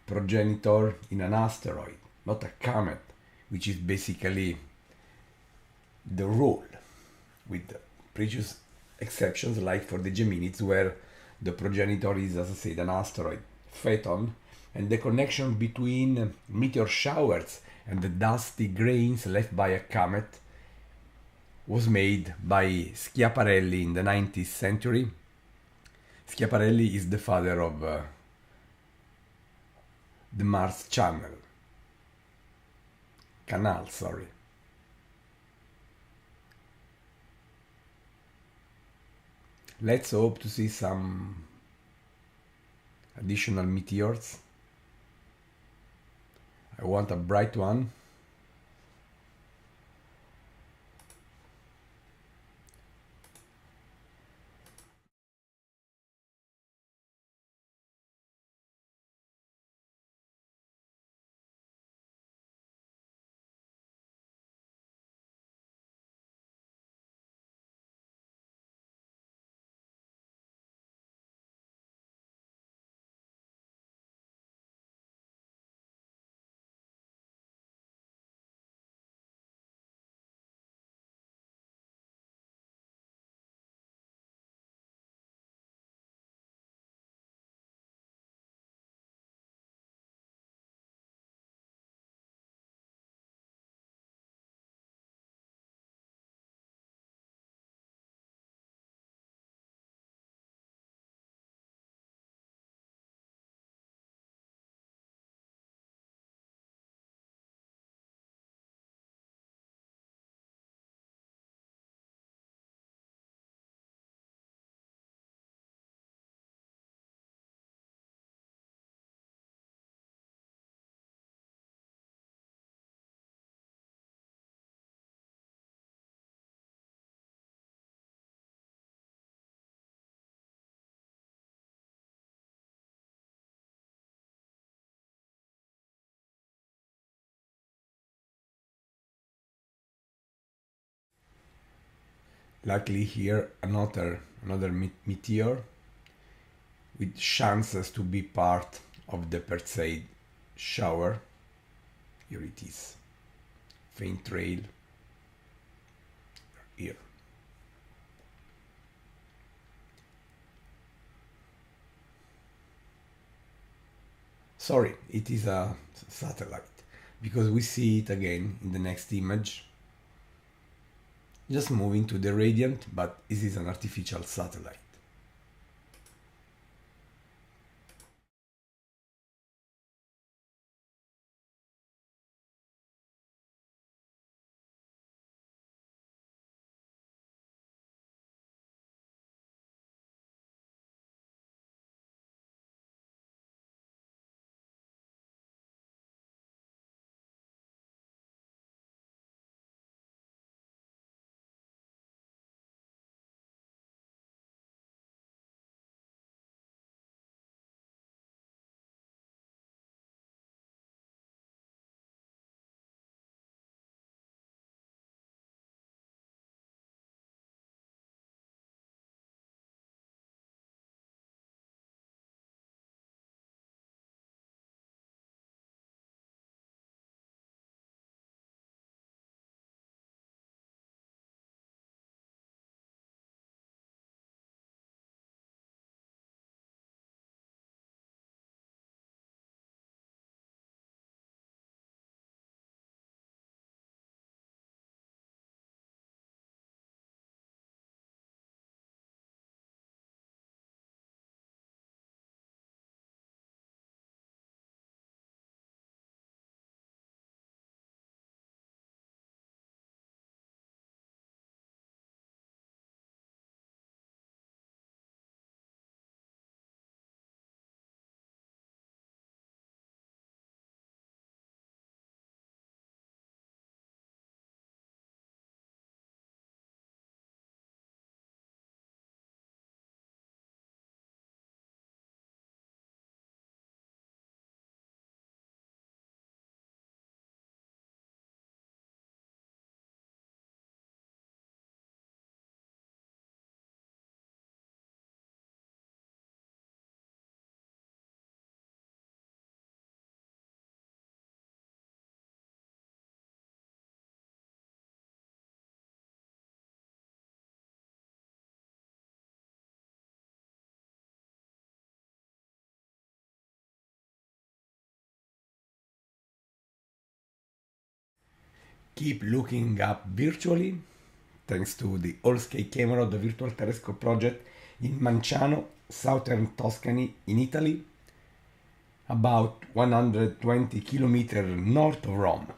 progenitor in an asteroid, not a comet, which is basically the rule, with precious exceptions like for the Geminids, where the progenitor is, as I said, an asteroid, Phaeton, and the connection between meteor showers and the dusty grains left by a comet was made by Schiaparelli in the 19th century. Schiaparelli is the father of the Mars canal. Let's hope to see some additional meteors. I want a bright one. Luckily here another meteor with chances to be part of the Perseid shower. Here it is, faint trail here. Sorry, it is a satellite, because we see it again in the next image. Just moving to the radiant, but this is an artificial satellite. Keep looking up virtually, thanks to the all-scale camera of the Virtual Telescope project in Manciano, southern Tuscany in Italy, about 120 kilometers north of Rome.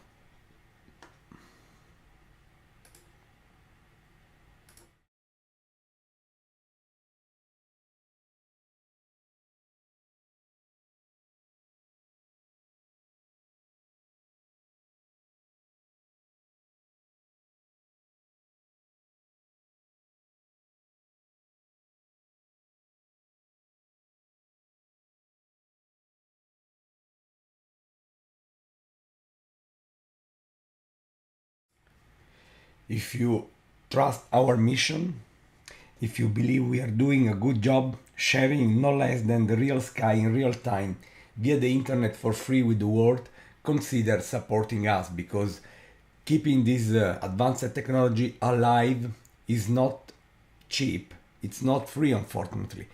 If you trust our mission, if you believe we are doing a good job sharing no less than the real sky in real time via the internet for free with the world, consider supporting us, because keeping this advanced technology alive is not cheap. It's not free, unfortunately.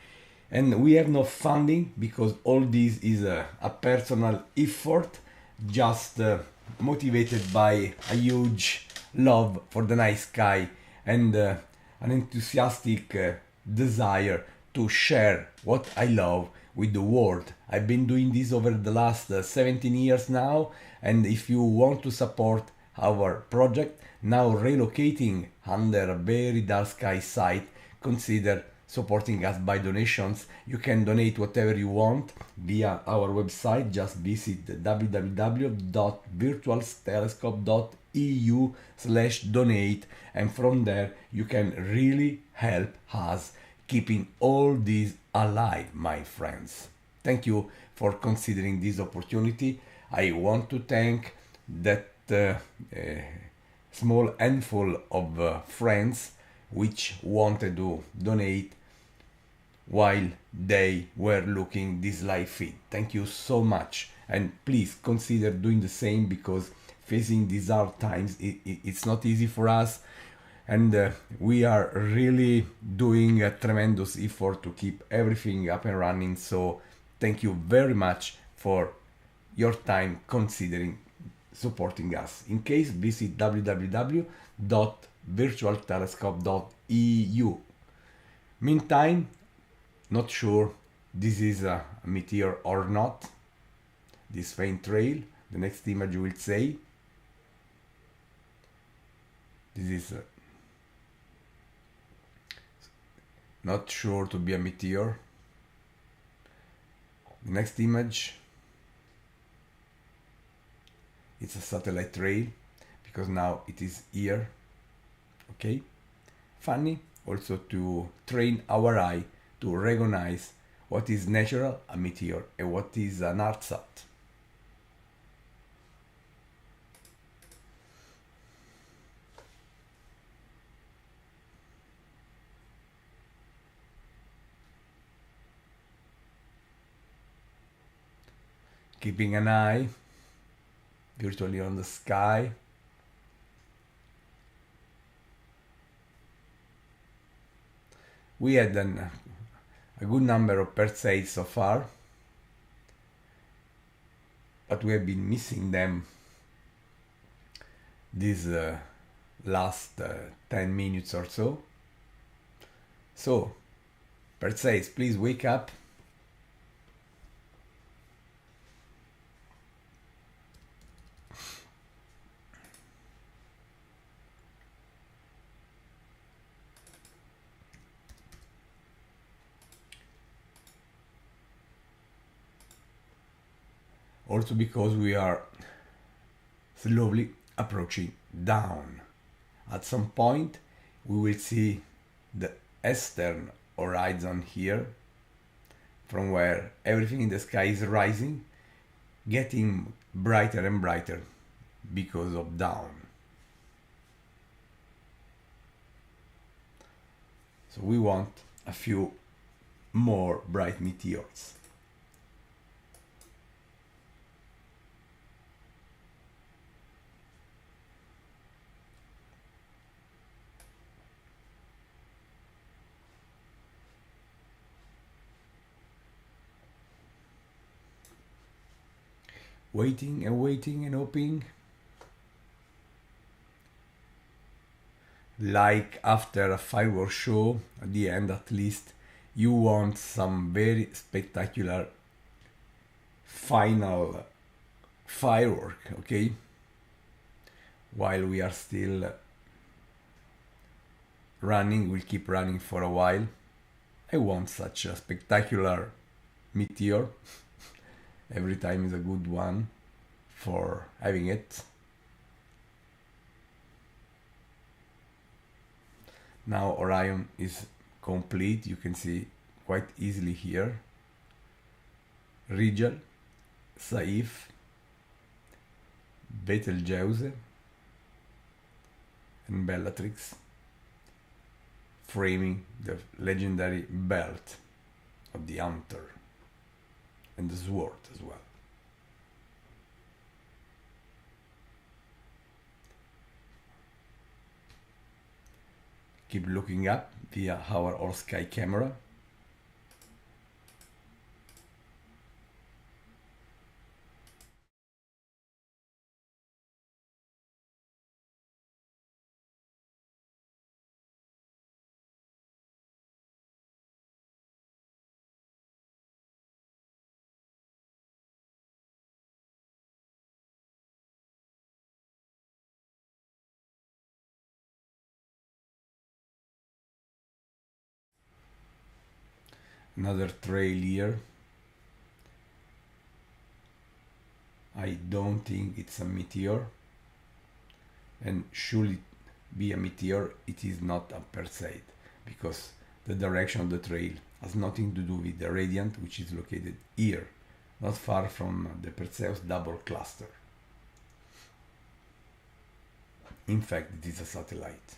And we have no funding, because all this is a personal effort, just motivated by a huge love for the night sky and an enthusiastic desire to share what I love with the world. I've been doing this over the last 17 years now, and if you want to support our project, now relocating under a very dark sky site, consider supporting us by donations. You can donate whatever you want via our website. Just visit www.virtualtelescope.eu/donate, and from there you can really help us keeping all this alive, my friends. Thank you for considering this opportunity. I want to thank that small handful of friends which wanted to donate while they were looking this live feed. Thank you so much, and please consider doing the same, because facing these hard times, it's not easy for us, and we are really doing a tremendous effort to keep everything up and running. So thank you very much for your time considering supporting us. In case, visit www.virtualtelescope.eu. Meantime, not sure this is a meteor or not, this faint trail. The next image will say this is not sure to be a meteor. The next image, it's a satellite trail, because now it is here. Okay, funny also to train our eye to recognize what is natural, a meteor, and what is an ArtSat. Keeping an eye virtually on the sky. We had a good number of Perseids so far, but we have been missing them these last 10 minutes or so. So, Perseids, please wake up. Also because we are slowly approaching down. At some point we will see the eastern horizon here, from where everything in the sky is rising, getting brighter and brighter because of dawn. So we want a few more bright meteors. Waiting and waiting and hoping. Like after a fireworks show, at the end at least, you want some very spectacular final firework, okay? While we are still running, we'll keep running for a while. I want such a spectacular meteor. Every time is a good one for having it. Now Orion is complete, you can see quite easily here. Rigel, Saiph, Betelgeuse and Bellatrix, framing the legendary belt of the hunter and the sword as well. Keep looking up via our all sky camera. Another trail here. I don't think it's a meteor, and should it be a meteor, it is not a Perseid, because the direction of the trail has nothing to do with the radiant, which is located here, not far from the Perseus double cluster. In fact, it is a satellite.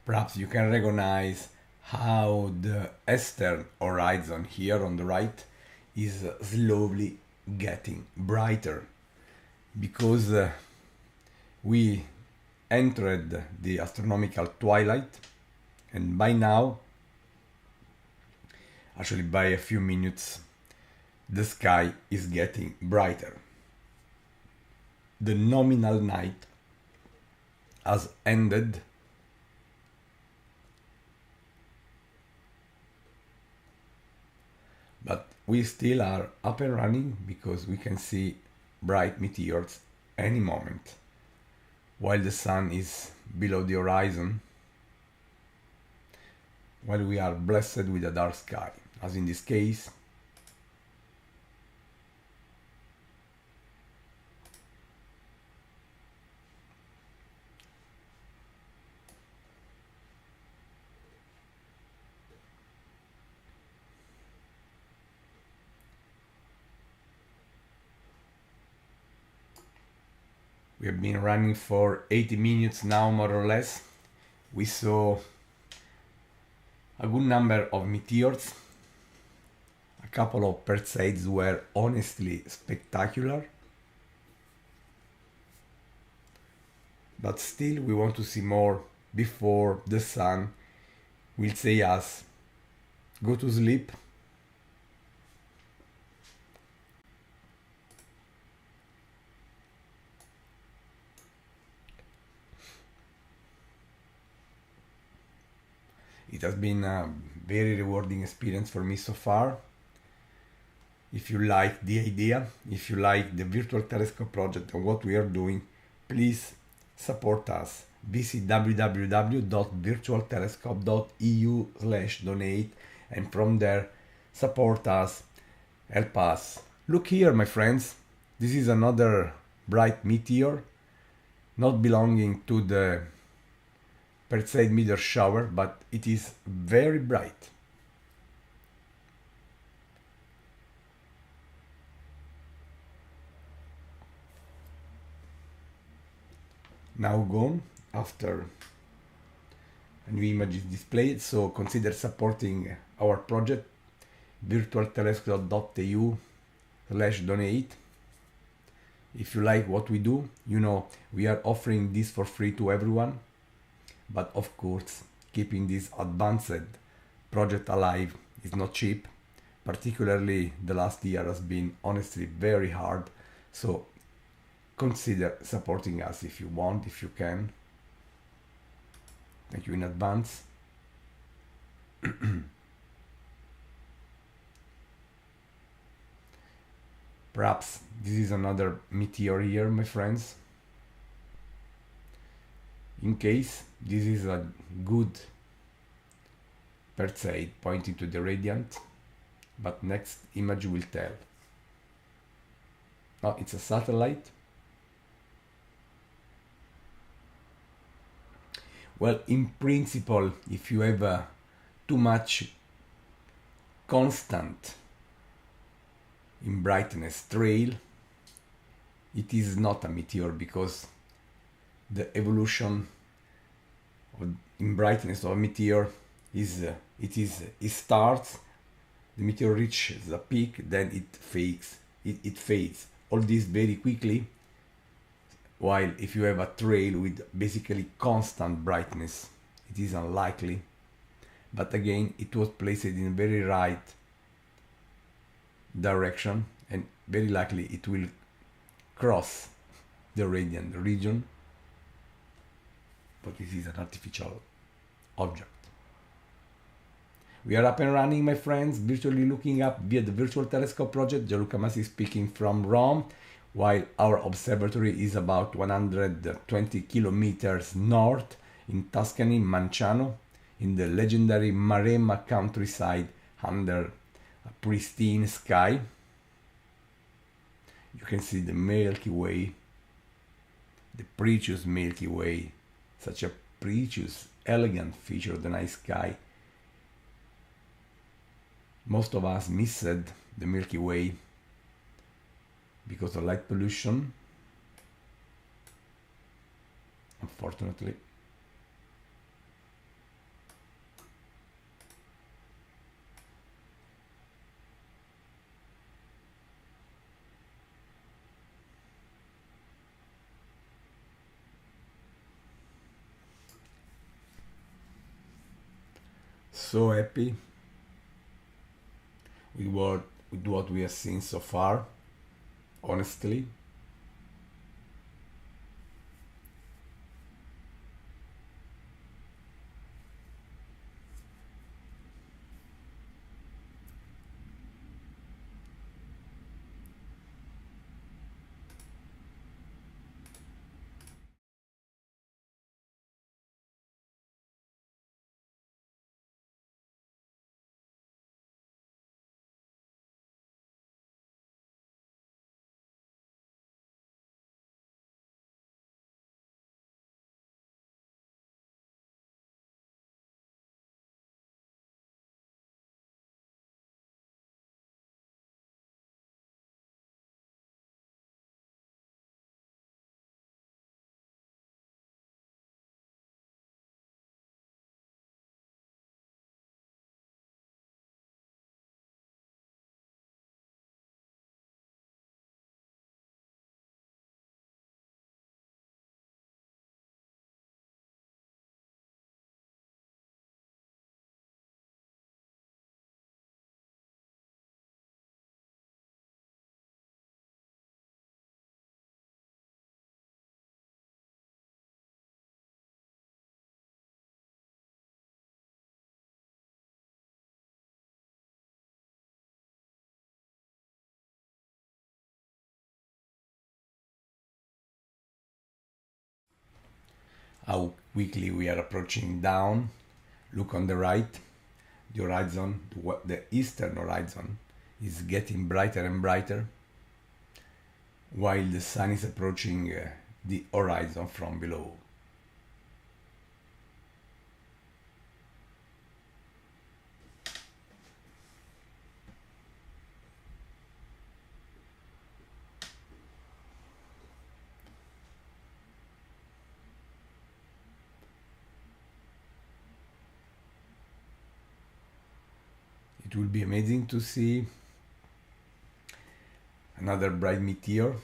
Perhaps you can recognize how the eastern horizon here on the right is slowly getting brighter because we entered the astronomical twilight, and by now, actually by a few minutes, the sky is getting brighter. The nominal night has ended, but we still are up and running because we can see bright meteors any moment while the sun is below the horizon, while we are blessed with a dark sky, as in this case. We have been running for 80 minutes now, more or less. We saw a good number of meteors. A couple of Perseids were honestly spectacular. But still we want to see more before the sun will say us, go to sleep. It has been a very rewarding experience for me so far. If you like the idea, if you like the virtual telescope project and what we are doing, please support us. Visit www.virtualtelescope.eu/donate and from there support us, help us. Look here, my friends, this is another bright meteor, not belonging to the Perseid meteor shower, but it is very bright. Now gone after a new image is displayed, so consider supporting our project virtualtelescope.eu/donate. If you like what we do, you know we are offering this for free to everyone, but of course keeping this advanced project alive is not cheap. Particularly the last year has been honestly very hard, so consider supporting us if you want, if you can. Thank you in advance. Perhaps this is another meteor here, my friends. In case this is a good Perseid pointing to the radiant, but next image will tell. Oh, it's a satellite. Well, in principle, if you have too much constant in brightness trail, it is not a meteor because the evolution in brightness of a meteor is it starts, the meteor reaches a peak, then it fades. All this very quickly. While if you have a trail with basically constant brightness, it is unlikely. But again, it was placed in very right direction and very likely it will cross the radiant region. But this is an artificial object. We are up and running, my friends, virtually looking up via the Virtual Telescope Project. Gianluca Massi speaking from Rome, while our observatory is about 120 kilometers north in Tuscany, Manciano, in the legendary Maremma countryside under a pristine sky. You can see the Milky Way, the precious Milky Way, such a precious, elegant feature of the night sky. Most of us missed the Milky Way because of light pollution, unfortunately. So happy with what we have seen so far, honestly. How quickly we are approaching down. Look on the right, the horizon, the eastern horizon is getting brighter and brighter, while the sun is approaching the horizon from below. It will be amazing to see another bright meteor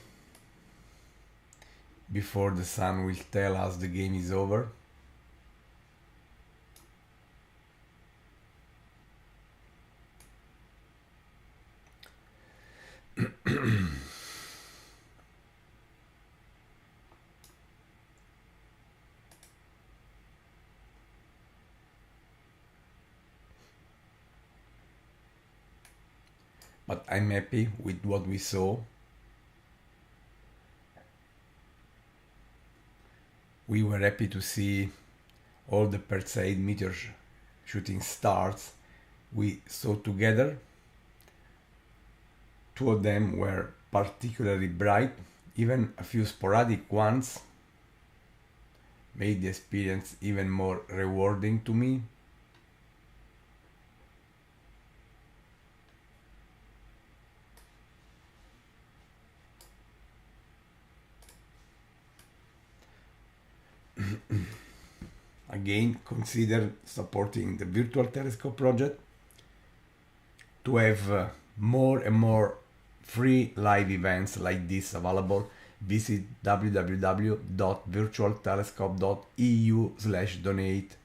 before the sun will tell us the game is over. But I'm happy with what we saw. We were happy to see all the Perseid meteor shooting stars we saw together. Two of them were particularly bright, even a few sporadic ones made the experience even more rewarding to me. Again, consider supporting the virtual telescope project. To have more and more free live events like this available, visit www.virtualtelescope.eu/donate,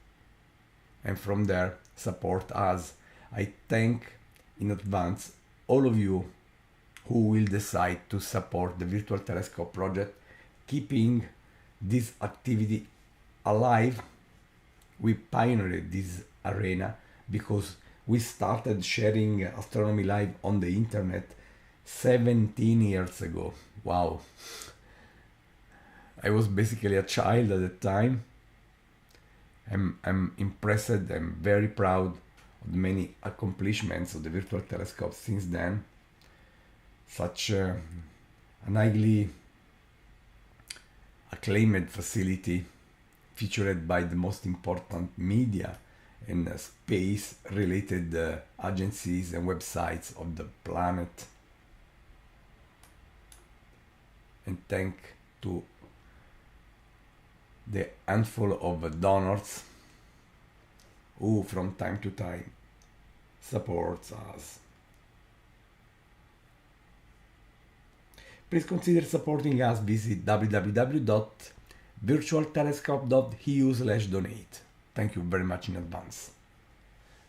and from there support us. I thank in advance all of you who will decide to support the virtual telescope project, keeping this activity alive. We pioneered this arena because we started sharing astronomy live on the internet 17 years ago. Wow. I was basically a child at the time. I'm impressed and very proud of the many accomplishments of the virtual telescope since then. Such an highly acclaimed facility featured by the most important media and space related agencies and websites of the planet. And thank to the handful of donors who from time to time supports us. Please consider supporting us. Visit www.virtualtelescope.eu/donate. Thank you very much in advance.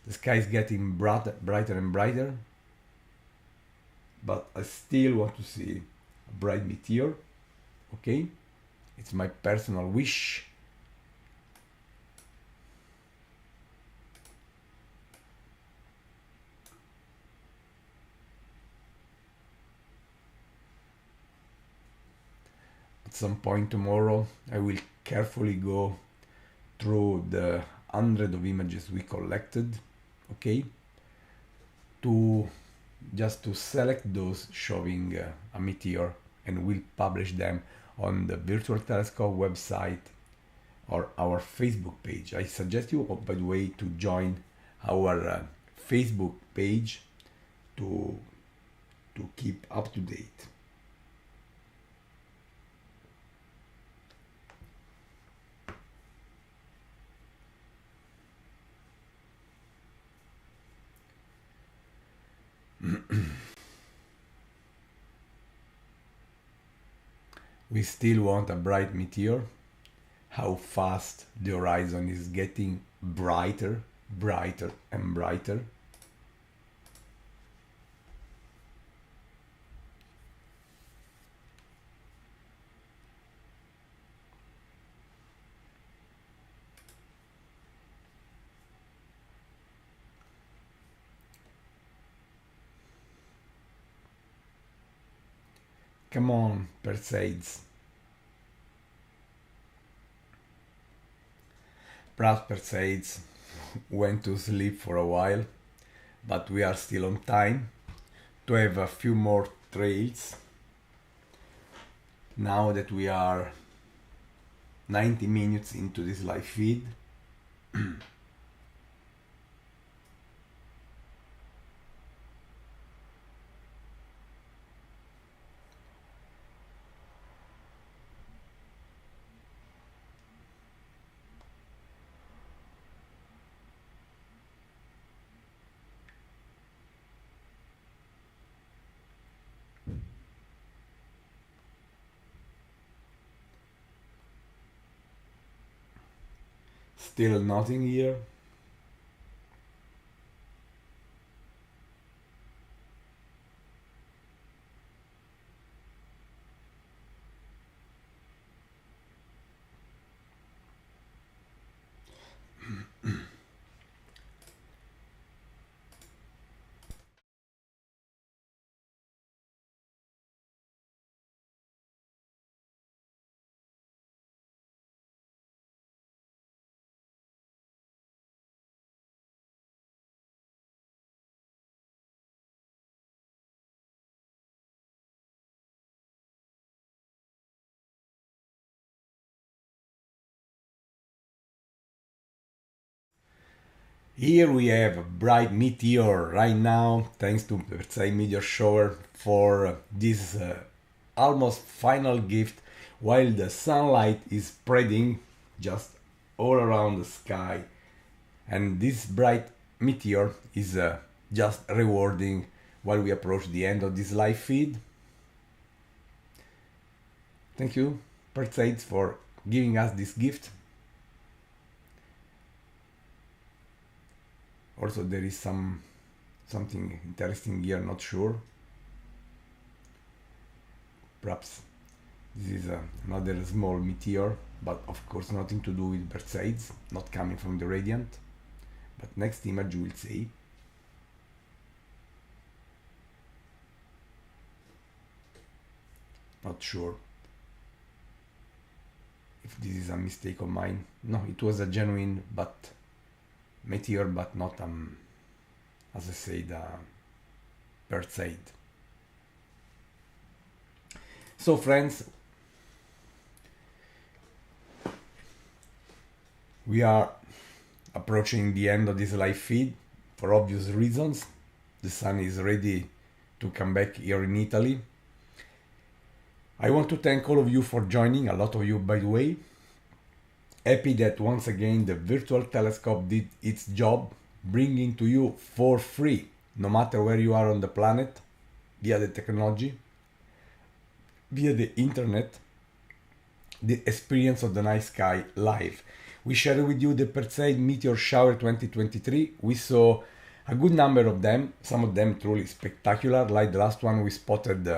The sky is getting brighter and brighter, but I still want to see a bright meteor. Okay, it's my personal wish. At some point tomorrow, I will carefully go through the 100 of images we collected, okay, to just to select those showing a meteor, and we'll publish them on the Virtual Telescope website or our Facebook page. I suggest you, by the way, to join our Facebook page to keep up to date. We still want a bright meteor. How fast the horizon is getting brighter, brighter and brighter. Come on, Perseids. Perhaps Perseids went to sleep for a while, but we are still on time to have a few more trails. Now that we are 90 minutes into this live feed, still nothing here. Here we have a bright meteor right now, thanks to Perseid meteor shower for this almost final gift, while the sunlight is spreading just all around the sky. And this bright meteor is just rewarding while we approach the end of this live feed. Thank you, Perseids, for giving us this gift. Also, there is something interesting here, not sure. Perhaps this is another small meteor, but of course nothing to do with Perseids, not coming from the radiant. But next image we'll see. Not sure if this is a mistake of mine. No, it was a genuine meteor, but not as I said, Perseid. So friends, we are approaching the end of this live feed for obvious reasons. The sun is ready to come back here in Italy. I want to thank all of you for joining, a lot of you by the way. Happy that once again the virtual telescope did its job, bringing to you for free, no matter where you are on the planet, via the technology, via the internet, the experience of the night sky live. We shared with you the Perseid Meteor Shower 2023. We saw a good number of them, some of them truly spectacular, like the last one we spotted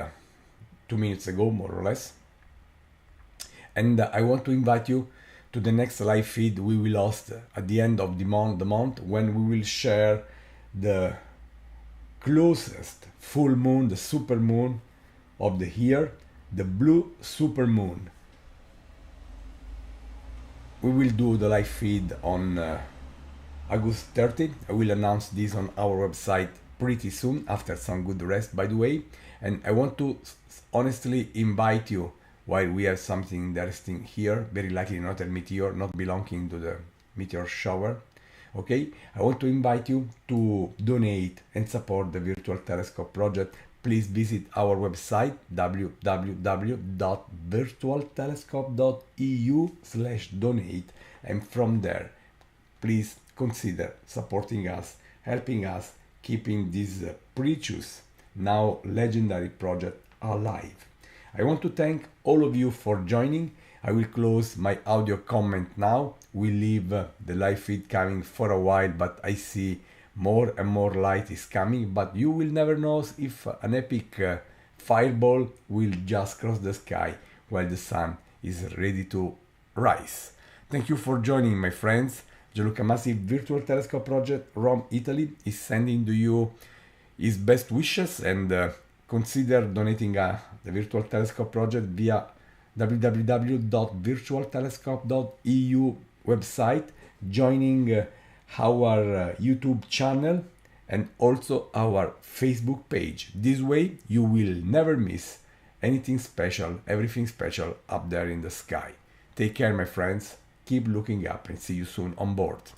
2 minutes ago, more or less. And I want to invite you to the next live feed we will host at the end of the month, when we will share the closest full moon, the super moon of the year, the blue super moon. We will do the live feed on August 30. I will announce this on our website pretty soon, after some good rest, by the way. And I want to honestly invite you, while we have something interesting here, very likely not a meteor, not belonging to the meteor shower. Okay, I want to invite you to donate and support the Virtual Telescope project. Please visit our website www.virtualtelescope.eu/donate, and from there, please consider supporting us, helping us keeping this precious, now legendary project alive. I want to thank all of you for joining. I will close my audio comment now. We leave the live feed coming for a while, but I see more and more light is coming, but you will never know if an epic fireball will just cross the sky while the sun is ready to rise. Thank you for joining, my friends. Gianluca Masi Virtual Telescope Project, Rome, Italy, is sending to you his best wishes, and consider donating the Virtual Telescope Project via www.virtualtelescope.eu website, joining our YouTube channel and also our Facebook page. This way you will never miss anything special, everything special up there in the sky. Take care, my friends. Keep looking up, and see you soon on board.